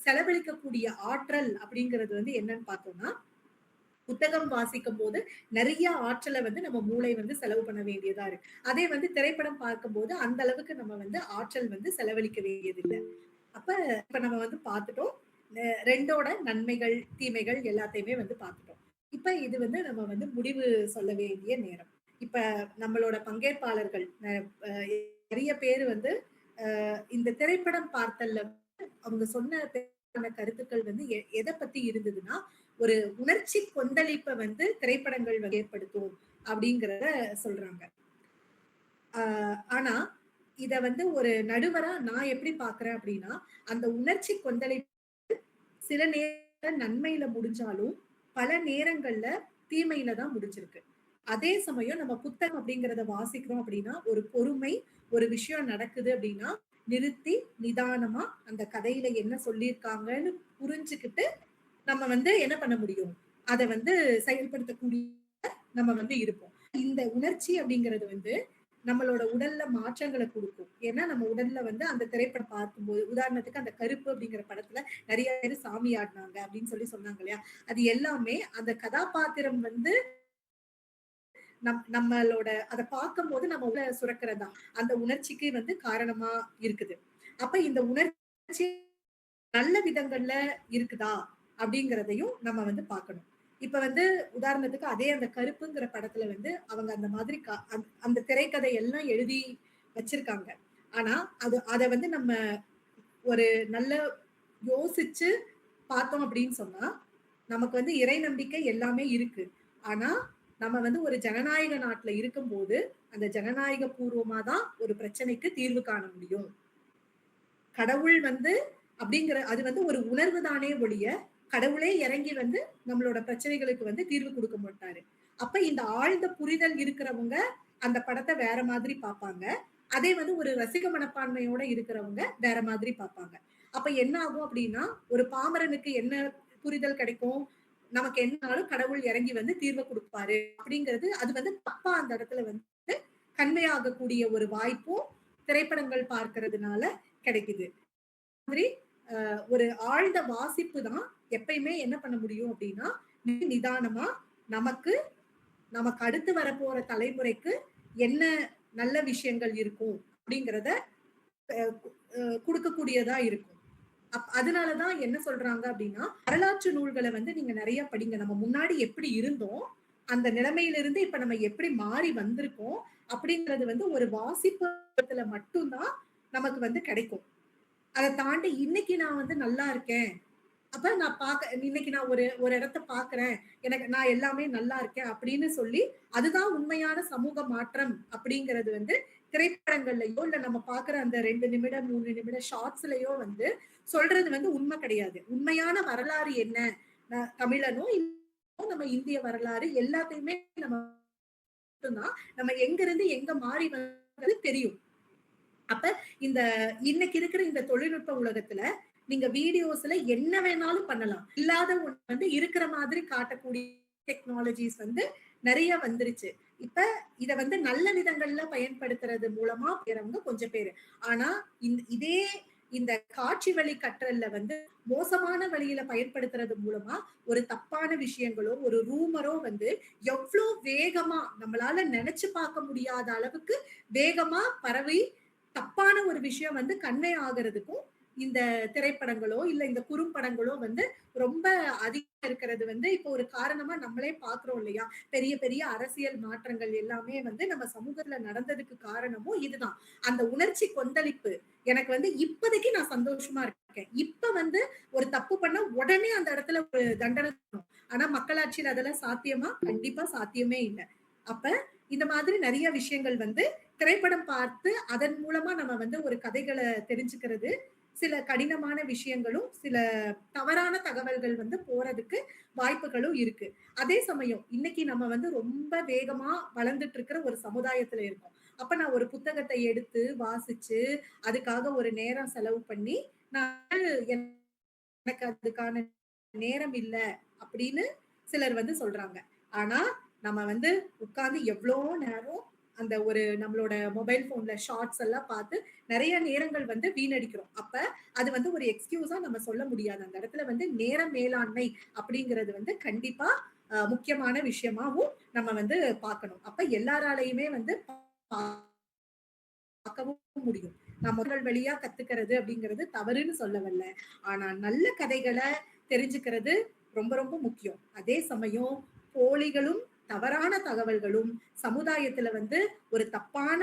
செலவழிக்கக்கூடிய ஆற்றல் அப்படிங்கிறது வந்து என்னன்னு பார்த்தோம்னா, புத்தகம் வாசிக்கும் போது நிறைய ஆற்றலை வந்து நம்ம மூளை வந்து செலவு பண்ண வேண்டியதா இருக்கு. அதே வந்து திரைப்படம் பார்க்கும்போது அந்த அளவுக்கு நம்ம வந்து ஆற்றல் வந்து செலவழிக்க வேண்டியதில்லை. அப்ப இப்ப நம்ம வந்து பார்த்துட்டோம், 2ஓட நன்மைகள் தீமைகள் எல்லாத்தையுமே வந்து பார்த்துட்டோம். இப்ப இது வந்து நம்ம வந்து முடிவு சொல்ல வேண்டிய நேரம். இப்ப நம்மளோட பங்கேற்பாளர்கள் நிறைய பேர் வந்து இந்த திரைப்படம் பார்த்தல்ல அவங்க சொன்ன கருத்துக்கள் வந்து எதை பத்தி இருந்ததுன்னா, ஒரு உணர்ச்சி கொந்தளிப்பை வந்து திரைப்படங்கள் ஏற்படுத்தும் அப்படிங்கிறத சொல்றாங்க. ஆனா இத வந்து ஒரு நடுவரா நான் எப்படி பாக்குறேன் அப்படின்னா, அந்த உணர்ச்சி கொந்தளிப்பு சில நேரம் நன்மையில முடிஞ்சாலும் பல நேரங்கள்ல தீமையில தான் முடிஞ்சிருக்கு. அதே சமயம் நம்ம புத்தகம் அப்படிங்கறத வாசிக்கிறோம் அப்படின்னா ஒரு பொறுமை, ஒரு விஷயம் நடக்குது அப்படின்னா நிறுத்தி நிதானமா அந்த கதையில என்ன சொல்லியிருக்காங்கன்னு புரிஞ்சுக்கிட்டு நம்ம வந்து என்ன பண்ண முடியும், அதை வந்து செயல்படுத்தக்கூடிய நம்ம வந்து இருப்போம். இந்த உணர்ச்சி அப்படிங்கிறது வந்து நம்மளோட உடல்ல மாற்றங்களை கொடுக்கும். ஏன்னா நம்ம உடல்ல வந்து அந்த திரைப்படம் பார்க்கும்போது உதாரணத்துக்கு அந்த கருப்பு அப்படிங்கிற படத்துல நிறைய பேர் சாமி ஆடினாங்க அப்படின்னு சொன்னாங்க இல்லையா, அது எல்லாமே அந்த கதாபாத்திரம் வந்து நம்மளோட அதை பார்க்கும் போது நம்ம உள்ள சுரக்கிறதா அந்த உணர்ச்சிக்கு வந்து காரணமா இருக்குது. அப்ப இந்த உணர்ச்சி நல்ல விதங்கள்ல இருக்குதா அப்படிங்கிறதையும் நம்ம வந்து பார்க்கணும். இப்ப வந்து உதாரணத்துக்கு அதே அந்த கருப்புங்கிற படத்துல வந்து அவங்க அந்த மாதிரி அந்த திரைக்கதை எல்லாம் எழுதி வச்சிருக்காங்க. ஆனா அத வந்து நம்ம ஒரு நல்ல யோசிச்சு பார்த்தோம் அப்படின்னு சொன்னா நமக்கு வந்து இறை நம்பிக்கை எல்லாமே இருக்கு. ஆனா நம்ம வந்து ஒரு ஜனநாயக நாட்டுல இருக்கும்போது அந்த ஜனநாயக பூர்வமா தான் ஒரு பிரச்சனைக்கு தீர்வு காண முடியும். கடவுள் வந்து அப்படிங்கிற அது வந்து ஒரு உணர்வு தானே ஒழிய கடவுளே இறங்கி வந்து நம்மளோட பிரச்சனைகளுக்கு வந்து தீர்வு கொடுக்க மாட்டாரு. அப்ப இந்த ஆழ்ந்த புரிதல் இருக்கிறவங்க அந்த படத்தை வேற மாதிரி பார்ப்பாங்க. அதே வந்து ஒரு ரசிக மனப்பான்மையோட இருக்கிறவங்க வேற மாதிரி பார்ப்பாங்க. அப்ப என்ன ஆகும் அப்படின்னா ஒரு பாமரனுக்கு என்ன புரிதல் கிடைக்கும், நமக்கு என்னாலும் கடவுள் இறங்கி வந்து தீர்வு கொடுப்பாரு அப்படிங்கிறது அது வந்து தப்பா அந்த இடத்துல வந்து கண்மையாகக்கூடிய ஒரு வாய்ப்பும் திரைப்படங்கள் பார்க்கறதுனால கிடைக்குது. மாதிரி ஒரு ஆழ்ந்த வாசிப்பு தான் எப்பயுமே என்ன பண்ண முடியும் அப்படின்னா நிதானமா நமக்கு அடுத்து வரப்போற தலைமுறைக்கு என்ன நல்ல விஷயங்கள் இருக்கும் அப்படிங்கிறத கொடுக்கக்கூடியதா இருக்கும். அதனாலதான் என்ன சொல்றாங்க அப்படின்னா வரலாற்று நூல்களை வந்து நீங்க நிறைய படிங்க. நம்ம முன்னாடி எப்படி இருந்தோம், அந்த நிலைமையிலிருந்து இப்ப நம்ம எப்படி மாறி வந்திருக்கோம் அப்படிங்கிறது வந்து ஒரு வாசிப்புல மட்டும்தான் நமக்கு வந்து கிடைக்கும். அதை தாண்டி இன்னைக்கு நான் வந்து நல்லா இருக்கேன், அப்ப நான் இன்னைக்கு நான் ஒரு இடத்த பாக்குறேன், எனக்கு நான் எல்லாமே நல்லா இருக்கேன் அப்படின்னு சொல்லி அதுதான் உண்மையான சமூக மாற்றம் அப்படிங்கிறது வந்து திரைப்படங்கள்லயோ இல்ல நம்ம பாக்குற அந்த 2 நிமிடம் 3 நிமிட ஷார்ட்ஸ்லயோ வந்து சொல்றது வந்து உண்மை கிடையாது. உண்மையான வரலாறு என்ன, தமிழனோ நம்ம இந்திய வரலாறு எல்லாத்தையுமே நம்ம மட்டும்தான் நம்ம எங்க இருந்து எங்க மாறி வந்தது தெரியும். அப்ப இந்த இன்னைக்கு இருக்கிற இந்த தொழில்நுட்ப உலகத்துல நீங்க வீடியோஸ்ல என்ன வேணாலும் பண்ணலாம். இல்லாத ஒண்ணு வந்து இருக்கிற மாதிரி காட்டக்கூடிய டெக்னாலஜிஸ் வந்து நிறைய வந்துருச்சு. இப்ப இத வந்து நல்ல விதங்கள்ல பயன்படுத்துறது மூலமா பேரவங்க கொஞ்சம் பேரு. ஆனா இதே இந்த காட்சி வழி கற்றல்ல வந்து மோசமான வழியில பயன்படுத்துறது மூலமா ஒரு தப்பான விஷயங்களோ ஒரு ரூமரோ வந்து எவ்வளவு வேகமா நம்மளால நினைச்சு பார்க்க முடியாத அளவுக்கு வேகமா பரவி தப்பான ஒரு விஷயம் வந்து கன்வே ஆகுறதுக்கும் இந்த திரைப்படங்களோ இல்ல இந்த குறும்படங்களோ வந்து ரொம்ப அதிகம் இருக்கிறது வந்து இப்போ ஒரு காரணமா நம்மளே பாக்குறோம் இல்லையா? பெரிய பெரிய அரசியல் மாற்றங்கள் எல்லாமே வந்து நம்ம சமூகத்துல நடந்ததுக்கு காரணமும் இதுதான். அந்த உணர்ச்சி கொந்தளிப்பு எனக்கு வந்து இப்போதைக்கு நான் சந்தோஷமா இருக்கேன். இப்ப வந்து ஒரு தப்பு பண்ண உடனே அந்த இடத்துல ஒரு தண்டனை. ஆனா மக்களாட்சியில அதெல்லாம் சாத்தியமா? கண்டிப்பா சாத்தியமே இல்லை. அப்ப இந்த மாதிரி நிறைய விஷயங்கள் வந்து திரைப்படம் பார்த்து அதன் மூலமா நம்ம வந்து ஒரு கதைகளை தெரிஞ்சுக்கிறது, சில கடினமான விஷயங்களும் சில தவறான தகவல்கள் வந்து போறதுக்கு வாய்ப்புகளும் இருக்கு. அதே சமயம் இன்னைக்கு நம்ம வந்து ரொம்ப வேகமா வளர்ந்துட்டு இருக்கிற ஒரு சமுதாயத்துல இருக்கோம். அப்ப நான் ஒரு புத்தகத்தை எடுத்து வாசிச்சு அதுக்காக ஒரு நேரம் செலவு பண்ணி நான் எனக்கு அதுக்கான நேரம் இல்ல அப்படின்னு சிலர் வந்து சொல்றாங்க. ஆனா நம்ம வந்து உட்கார்ந்து எவ்வளவு நேரம் அந்த ஒரு நம்மளோட மொபைல் போன்ல ஷார்ட்ஸ் எல்லாம் பார்த்து நிறைய நேரங்கள் வந்து வீணடிக்கிறோம். அப்ப அது வந்து ஒரு எக்ஸ்கியூஸா நம்ம சொல்ல முடியாது. அந்த இடத்துல வந்து நேர மேலாண்மை அப்படிங்கிறது வந்து கண்டிப்பா முக்கியமான விஷயமாவும் நம்ம வந்து பார்க்கணும். அப்ப எல்லாராலையுமே வந்து பார்க்கவும் முடியும். நான் முதல் வழியா கத்துக்கிறது அப்படிங்கிறது தவறுன்னு சொல்ல வரல. ஆனா நல்ல கதைகளை தெரிஞ்சுக்கிறது ரொம்ப ரொம்ப முக்கியம். அதே சமயம் போலிகளும் தவறான தகவல்களும் சமுதாயத்துல வந்து ஒரு தப்பான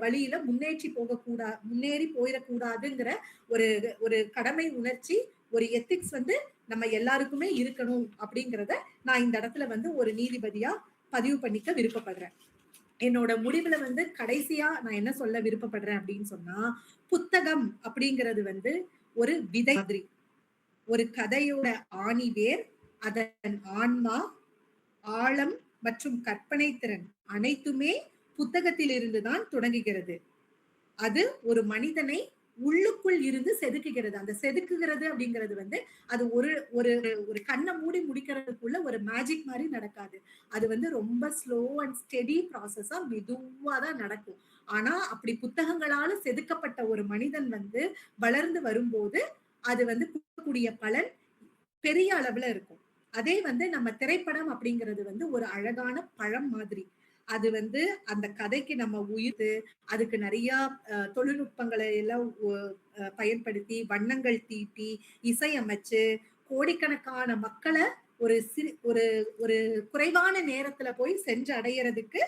வழியில முன்னேறி போயிடக்கூடாதுங்கிற ஒரு ஒரு கடமை உணர்ச்சி, ஒரு எத்திக்ஸ் வந்து நம்ம எல்லாருக்குமே இருக்கணும் அப்படிங்கிறத நான் இந்த இடத்துல வந்து ஒரு நீதிபதியா பதிவு பண்ணிக்க விருப்பப்படுறேன். என்னோட முடிவுல வந்து கடைசியா நான் என்ன சொல்ல விருப்பப்படுறேன் அப்படின்னு சொன்னா, புத்தகம் அப்படிங்கிறது வந்து ஒரு விதை மாதிரி. ஒரு கதையோட ஆணிவேர், அதன் ஆன்மா, ஆழம் மற்றும் கற்பனை திறன் அனைத்துமே புத்தகத்தில் இருந்துதான் தொடங்குகிறது. அது ஒரு மனிதனை உள்ளுக்குள் இருந்து செதுக்குகிறது. அந்த செதுக்குகிறது அப்படிங்கிறது வந்து அது ஒரு ஒரு ஒரு கண்ணை மூடி முடிக்கிறதுக்குள்ள ஒரு மேஜிக் மாதிரி நடக்காது. அது வந்து ரொம்ப ஸ்லோ அண்ட் ஸ்டெடி ப்ராசஸா மெதுவா தான் நடக்கும். ஆனா அப்படி புத்தகங்களால செதுக்கப்பட்ட ஒரு மனிதன் வந்து வளர்ந்து வரும்போது அது வந்து கொடுக்கக்கூடிய பலன் பெரிய அளவுல இருக்கும். அதே வந்து நம்ம திரைப்படம் அப்படிங்கிறது வந்து ஒரு அழகான பழம் மாதிரி. அது வந்து அந்த கதைக்கு நம்ம உயிர்த்து அதுக்கு நிறைய தொழில்நுட்பங்களை எல்லாம் பயன்படுத்தி வண்ணங்கள் தீட்டி இசை அமைச்சு கோடிக்கணக்கான மக்களை ஒரு ஒரு ஒரு குறைவான நேரத்துல போய் சென்று அடையறதுக்கு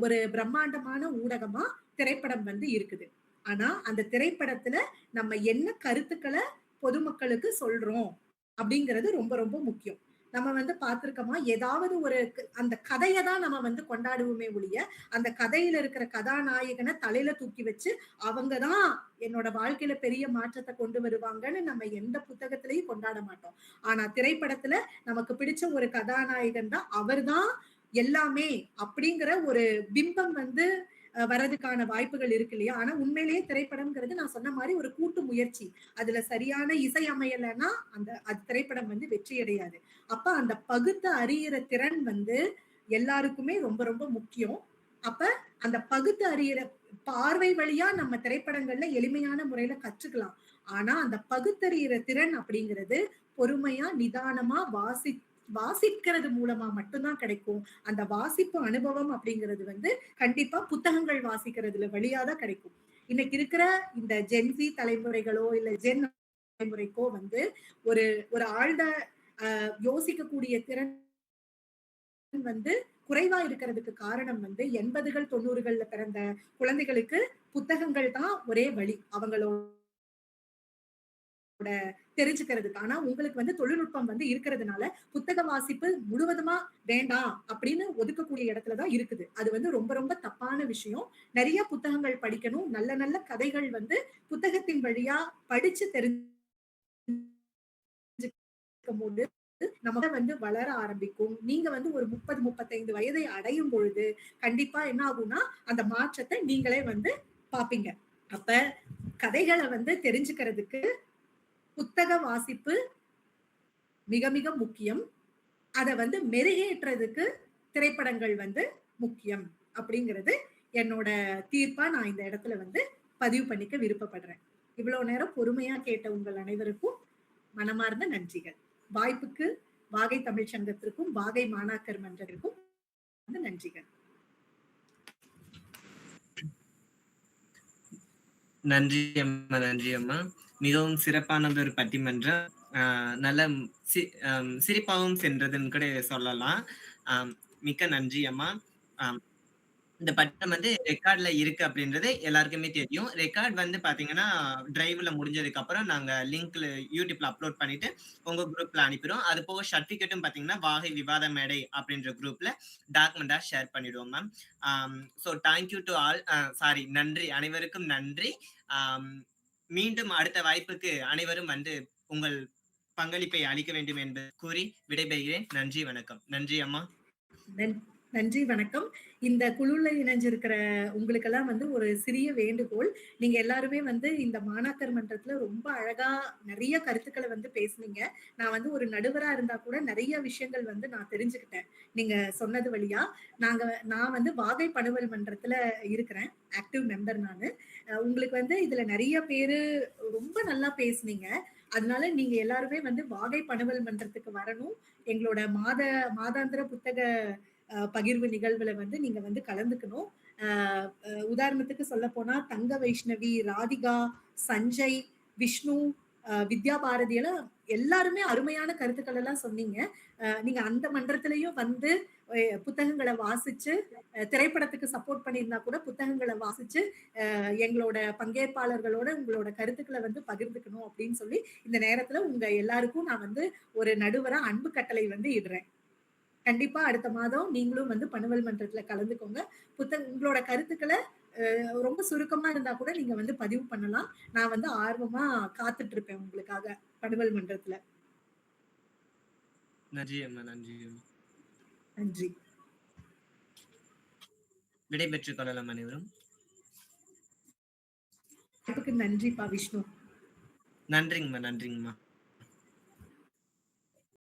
ஒரு பிரம்மாண்டமான ஊடகமா திரைப்படம் வந்து இருக்குது. ஆனா அந்த திரைப்படத்துல நம்ம என்ன கருத்துக்களை பொதுமக்களுக்கு சொல்றோம் அப்படிங்கிறது ரொம்ப ரொம்ப முக்கியம். நம்ம வந்து பார்த்திருக்கோமா, ஏதாவது ஒரு அந்த கதையை தான் நம்ம வந்து கொண்டாடுவோமே ஒழிய அந்த கதையில இருக்கிற கதாநாயகனை தலையில தூக்கி வச்சு அவங்கதான் என்னோட வாழ்க்கையில பெரிய மாற்றத்தை கொண்டு வருவாங்கன்னு நம்ம எந்த புத்தகத்திலையும் கொண்டாட மாட்டோம். ஆனா திரைப்படத்துல நமக்கு பிடிச்ச ஒரு கதாநாயகன் தான் அவர்தான் எல்லாமே அப்படிங்கிற ஒரு பிம்பம் வந்து வரதுக்கான வாய்ப்புகள் இருக்கு இல்லையா? ஆனா உண்மையிலேயே திரைப்படம்ங்கிறது நான் சொன்ன மாதிரி ஒரு கூட்டு முயற்சி. அதுல சரியான இசை அமையலைன்னா அது திரைப்படம் வந்து வெற்றி அடையாது. அப்ப அந்த பகுத்து அறியிற திறன் வந்து எல்லாருக்குமே ரொம்ப ரொம்ப முக்கியம். அப்ப அந்த பகுத்து அறியிற பார்வை வழியா நம்ம திரைப்படங்கள்ல எளிமையான முறையில கற்றுக்கலாம். ஆனா அந்த பகுத்தறியிற திறன் அப்படிங்கிறது பொறுமையா நிதானமா வாசிக்கிறது மூலமா மட்டும்தான் கிடைக்கும். அந்த வாசிப்பு அனுபவம் அப்படிங்கிறது வந்து கண்டிப்பா புத்தகங்கள் வாசிக்கிறதுல வழியாதான் கிடைக்கும். இன்னைக்கு இருக்கிற இந்த ஜென்சி தலைமுறைகளோ இல்ல ஜென் தலைமுறைக்கோ வந்து ஒரு ஒரு ஆழ்ந்த யோசிக்கக்கூடிய திறன் வந்து குறைவா இருக்கிறதுக்கு காரணம் வந்து 80கள் 90கள்ல பிறந்த குழந்தைகளுக்கு புத்தகங்கள் தான் ஒரே வழி. அவங்களோட தெரிஞ்சுக்கிறதுக்கு. ஆனா உங்களுக்கு வந்து தொழில்நுட்பம் வந்து இருக்கிறதுனால புத்தக வாசிப்பு முழுவதுமா வேண்டாம் அப்படின்னு ஒதுக்கக்கூடிய இடத்துல தான் இருக்குது. அது வந்து ரொம்ப ரொம்ப தப்பான விஷயம். நிறைய புத்தகங்கள் படிக்கணும். நல்ல நல்ல கதைகள் வந்து புத்தகத்தின் வழியா படிச்சு தெரிஞ்சுக்கும்போது நமக்கு வந்து வளர ஆரம்பிக்கும். நீங்க வந்து ஒரு 30, 35 வயதை அடையும் பொழுது கண்டிப்பா என்ன ஆகும்னா அந்த மாற்றத்தை நீங்களே வந்து பார்ப்பீங்க. அப்ப கதைகள வந்து தெரிஞ்சுக்கிறதுக்கு புத்தக வாசிப்பு மிக மிக முக்கியம். அத வந்து மெருகேற்றுறதுக்கு திரைப்படங்கள் வந்து முக்கியம் அப்படிங்கிறது என்னோட தீர்ப்பா நான் இந்த இடத்துல வந்து பதிவு பண்ணிக்க விருப்பப்படுறேன். இவ்வளவு நேரம் பொறுமையா கேட்ட உங்கள் அனைவருக்கும் மனமார்ந்த நன்றிகள். வாய்ப்புக்கு வாகை தமிழ் சங்கத்திற்கும் வாகை மாணாக்கர் மன்றத்திற்கும் நன்றிகள். நன்றி அம்மா, நன்றி அம்மா. மிகவும் சிறப்பானது ஒரு பட்டிமன்றம். நல்ல சிரிப்பாகவும் சென்றதுன்னு கூட சொல்லலாம். மிக்க நன்றி அம்மா. இந்த பட்டம் வந்து ரெக்கார்ட்ல இருக்கு அப்படின்றது எல்லாருக்குமே தெரியும். ரெக்கார்ட் வந்து பாத்தீங்கன்னா டிரைவ்ல முடிஞ்சதுக்கு அப்புறம் நாங்க லிங்க்ல யூடியூப்ல அப்லோட் பண்ணிட்டு உங்க குரூப்ல அனுப்பிடுவோம். அது போக சர்டிபிகேட்டும் பாத்தீங்கன்னா வாகை விவாத மேடை அப்படின்ற குரூப்ல டாக்குமெண்டா ஷேர் பண்ணிடுவோம் ma'am. So thank you to all. Sorry, நன்றி, அனைவருக்கும் நன்றி. மீண்டும் அடுத்த வாய்ப்புக்கு அனைவரும் வந்து உங்கள் பங்களிப்பை அளிக்க வேண்டும் என்று கூறி விடைபெறுகிறேன். நன்றி, வணக்கம். நன்றி அம்மா. நன்றி, வணக்கம். இந்த குழுல இணைஞ்சிருக்கிற உங்களுக்கெல்லாம் வந்து ஒரு சிறிய வேண்டுகோள். நீங்க எல்லாருமே வந்து இந்த மாணாக்கர் மன்றத்துல ரொம்ப அழகா நிறைய கருத்துக்களை வந்து பேசுனீங்க. நான் வந்து ஒரு நடுவரா இருந்தா கூட நிறைய விஷயங்கள் வந்து நான் தெரிஞ்சுக்கிட்டேன் நீங்க சொன்னது வழியா. நான் வந்து வாகை பணுவல் மன்றத்துல இருக்கிறேன், ஆக்டிவ் மெம்பர் நானு. உங்களுக்கு வந்து இதுல நிறைய பேரு ரொம்ப நல்லா பேசுனீங்க. அதனால நீங்க எல்லாருமே வந்து வாகை பணுவல் மன்றத்துக்கு வரணும். எங்களோட மாதாந்திர புத்தக பகிர்வு நிகழ்வுல வந்து நீங்க வந்து கலந்துக்கணும். உதாரணத்துக்கு சொல்ல போனா தங்க வைஷ்ணவி, ராதிகா, சஞ்சய், விஷ்ணு, வித்யா பாரதி எல்லாம் எல்லாருமே அருமையான கருத்துக்கள் எல்லாம் சொன்னீங்க. நீங்க அந்த மன்றத்திலையும் வந்து புத்தகங்களை வாசிச்சு திரைப்படத்துக்கு சப்போர்ட் பண்ணியிருந்தா கூட புத்தகங்களை வாசிச்சு எங்களோட பங்கேற்பாளர்களோட உங்களோட கருத்துக்களை வந்து பகிர்ந்துக்கணும் அப்படின்னு சொல்லி இந்த நேரத்துல உங்க எல்லாருக்கும் நான் வந்து ஒரு நடுவரா அன்பு கட்டளை வந்து இடுறேன். கண்டிப்பா அடுத்த மாதம் நீங்களும் வந்து பணுவல் மன்றத்துல கலந்துக்கோங்க. உங்களோட கருத்துக்களை ரொம்ப சுருக்கமா இருந்தா கூட நீங்க வந்து பதிவு பண்ணலாம். நான் வந்து ஆர்வமா காத்துட்டு இருப்பேன் உங்களுக்காக பணுவல் மன்றத்துல. நன்றி அம்மா, நன்றி. நன்றி. விடைபெற்றுக் கொள்ளலாம் அனைவரும். நன்றிப்பா விஷ்ணு. நன்றிங்கம்மா, நன்றிங்கம்மா.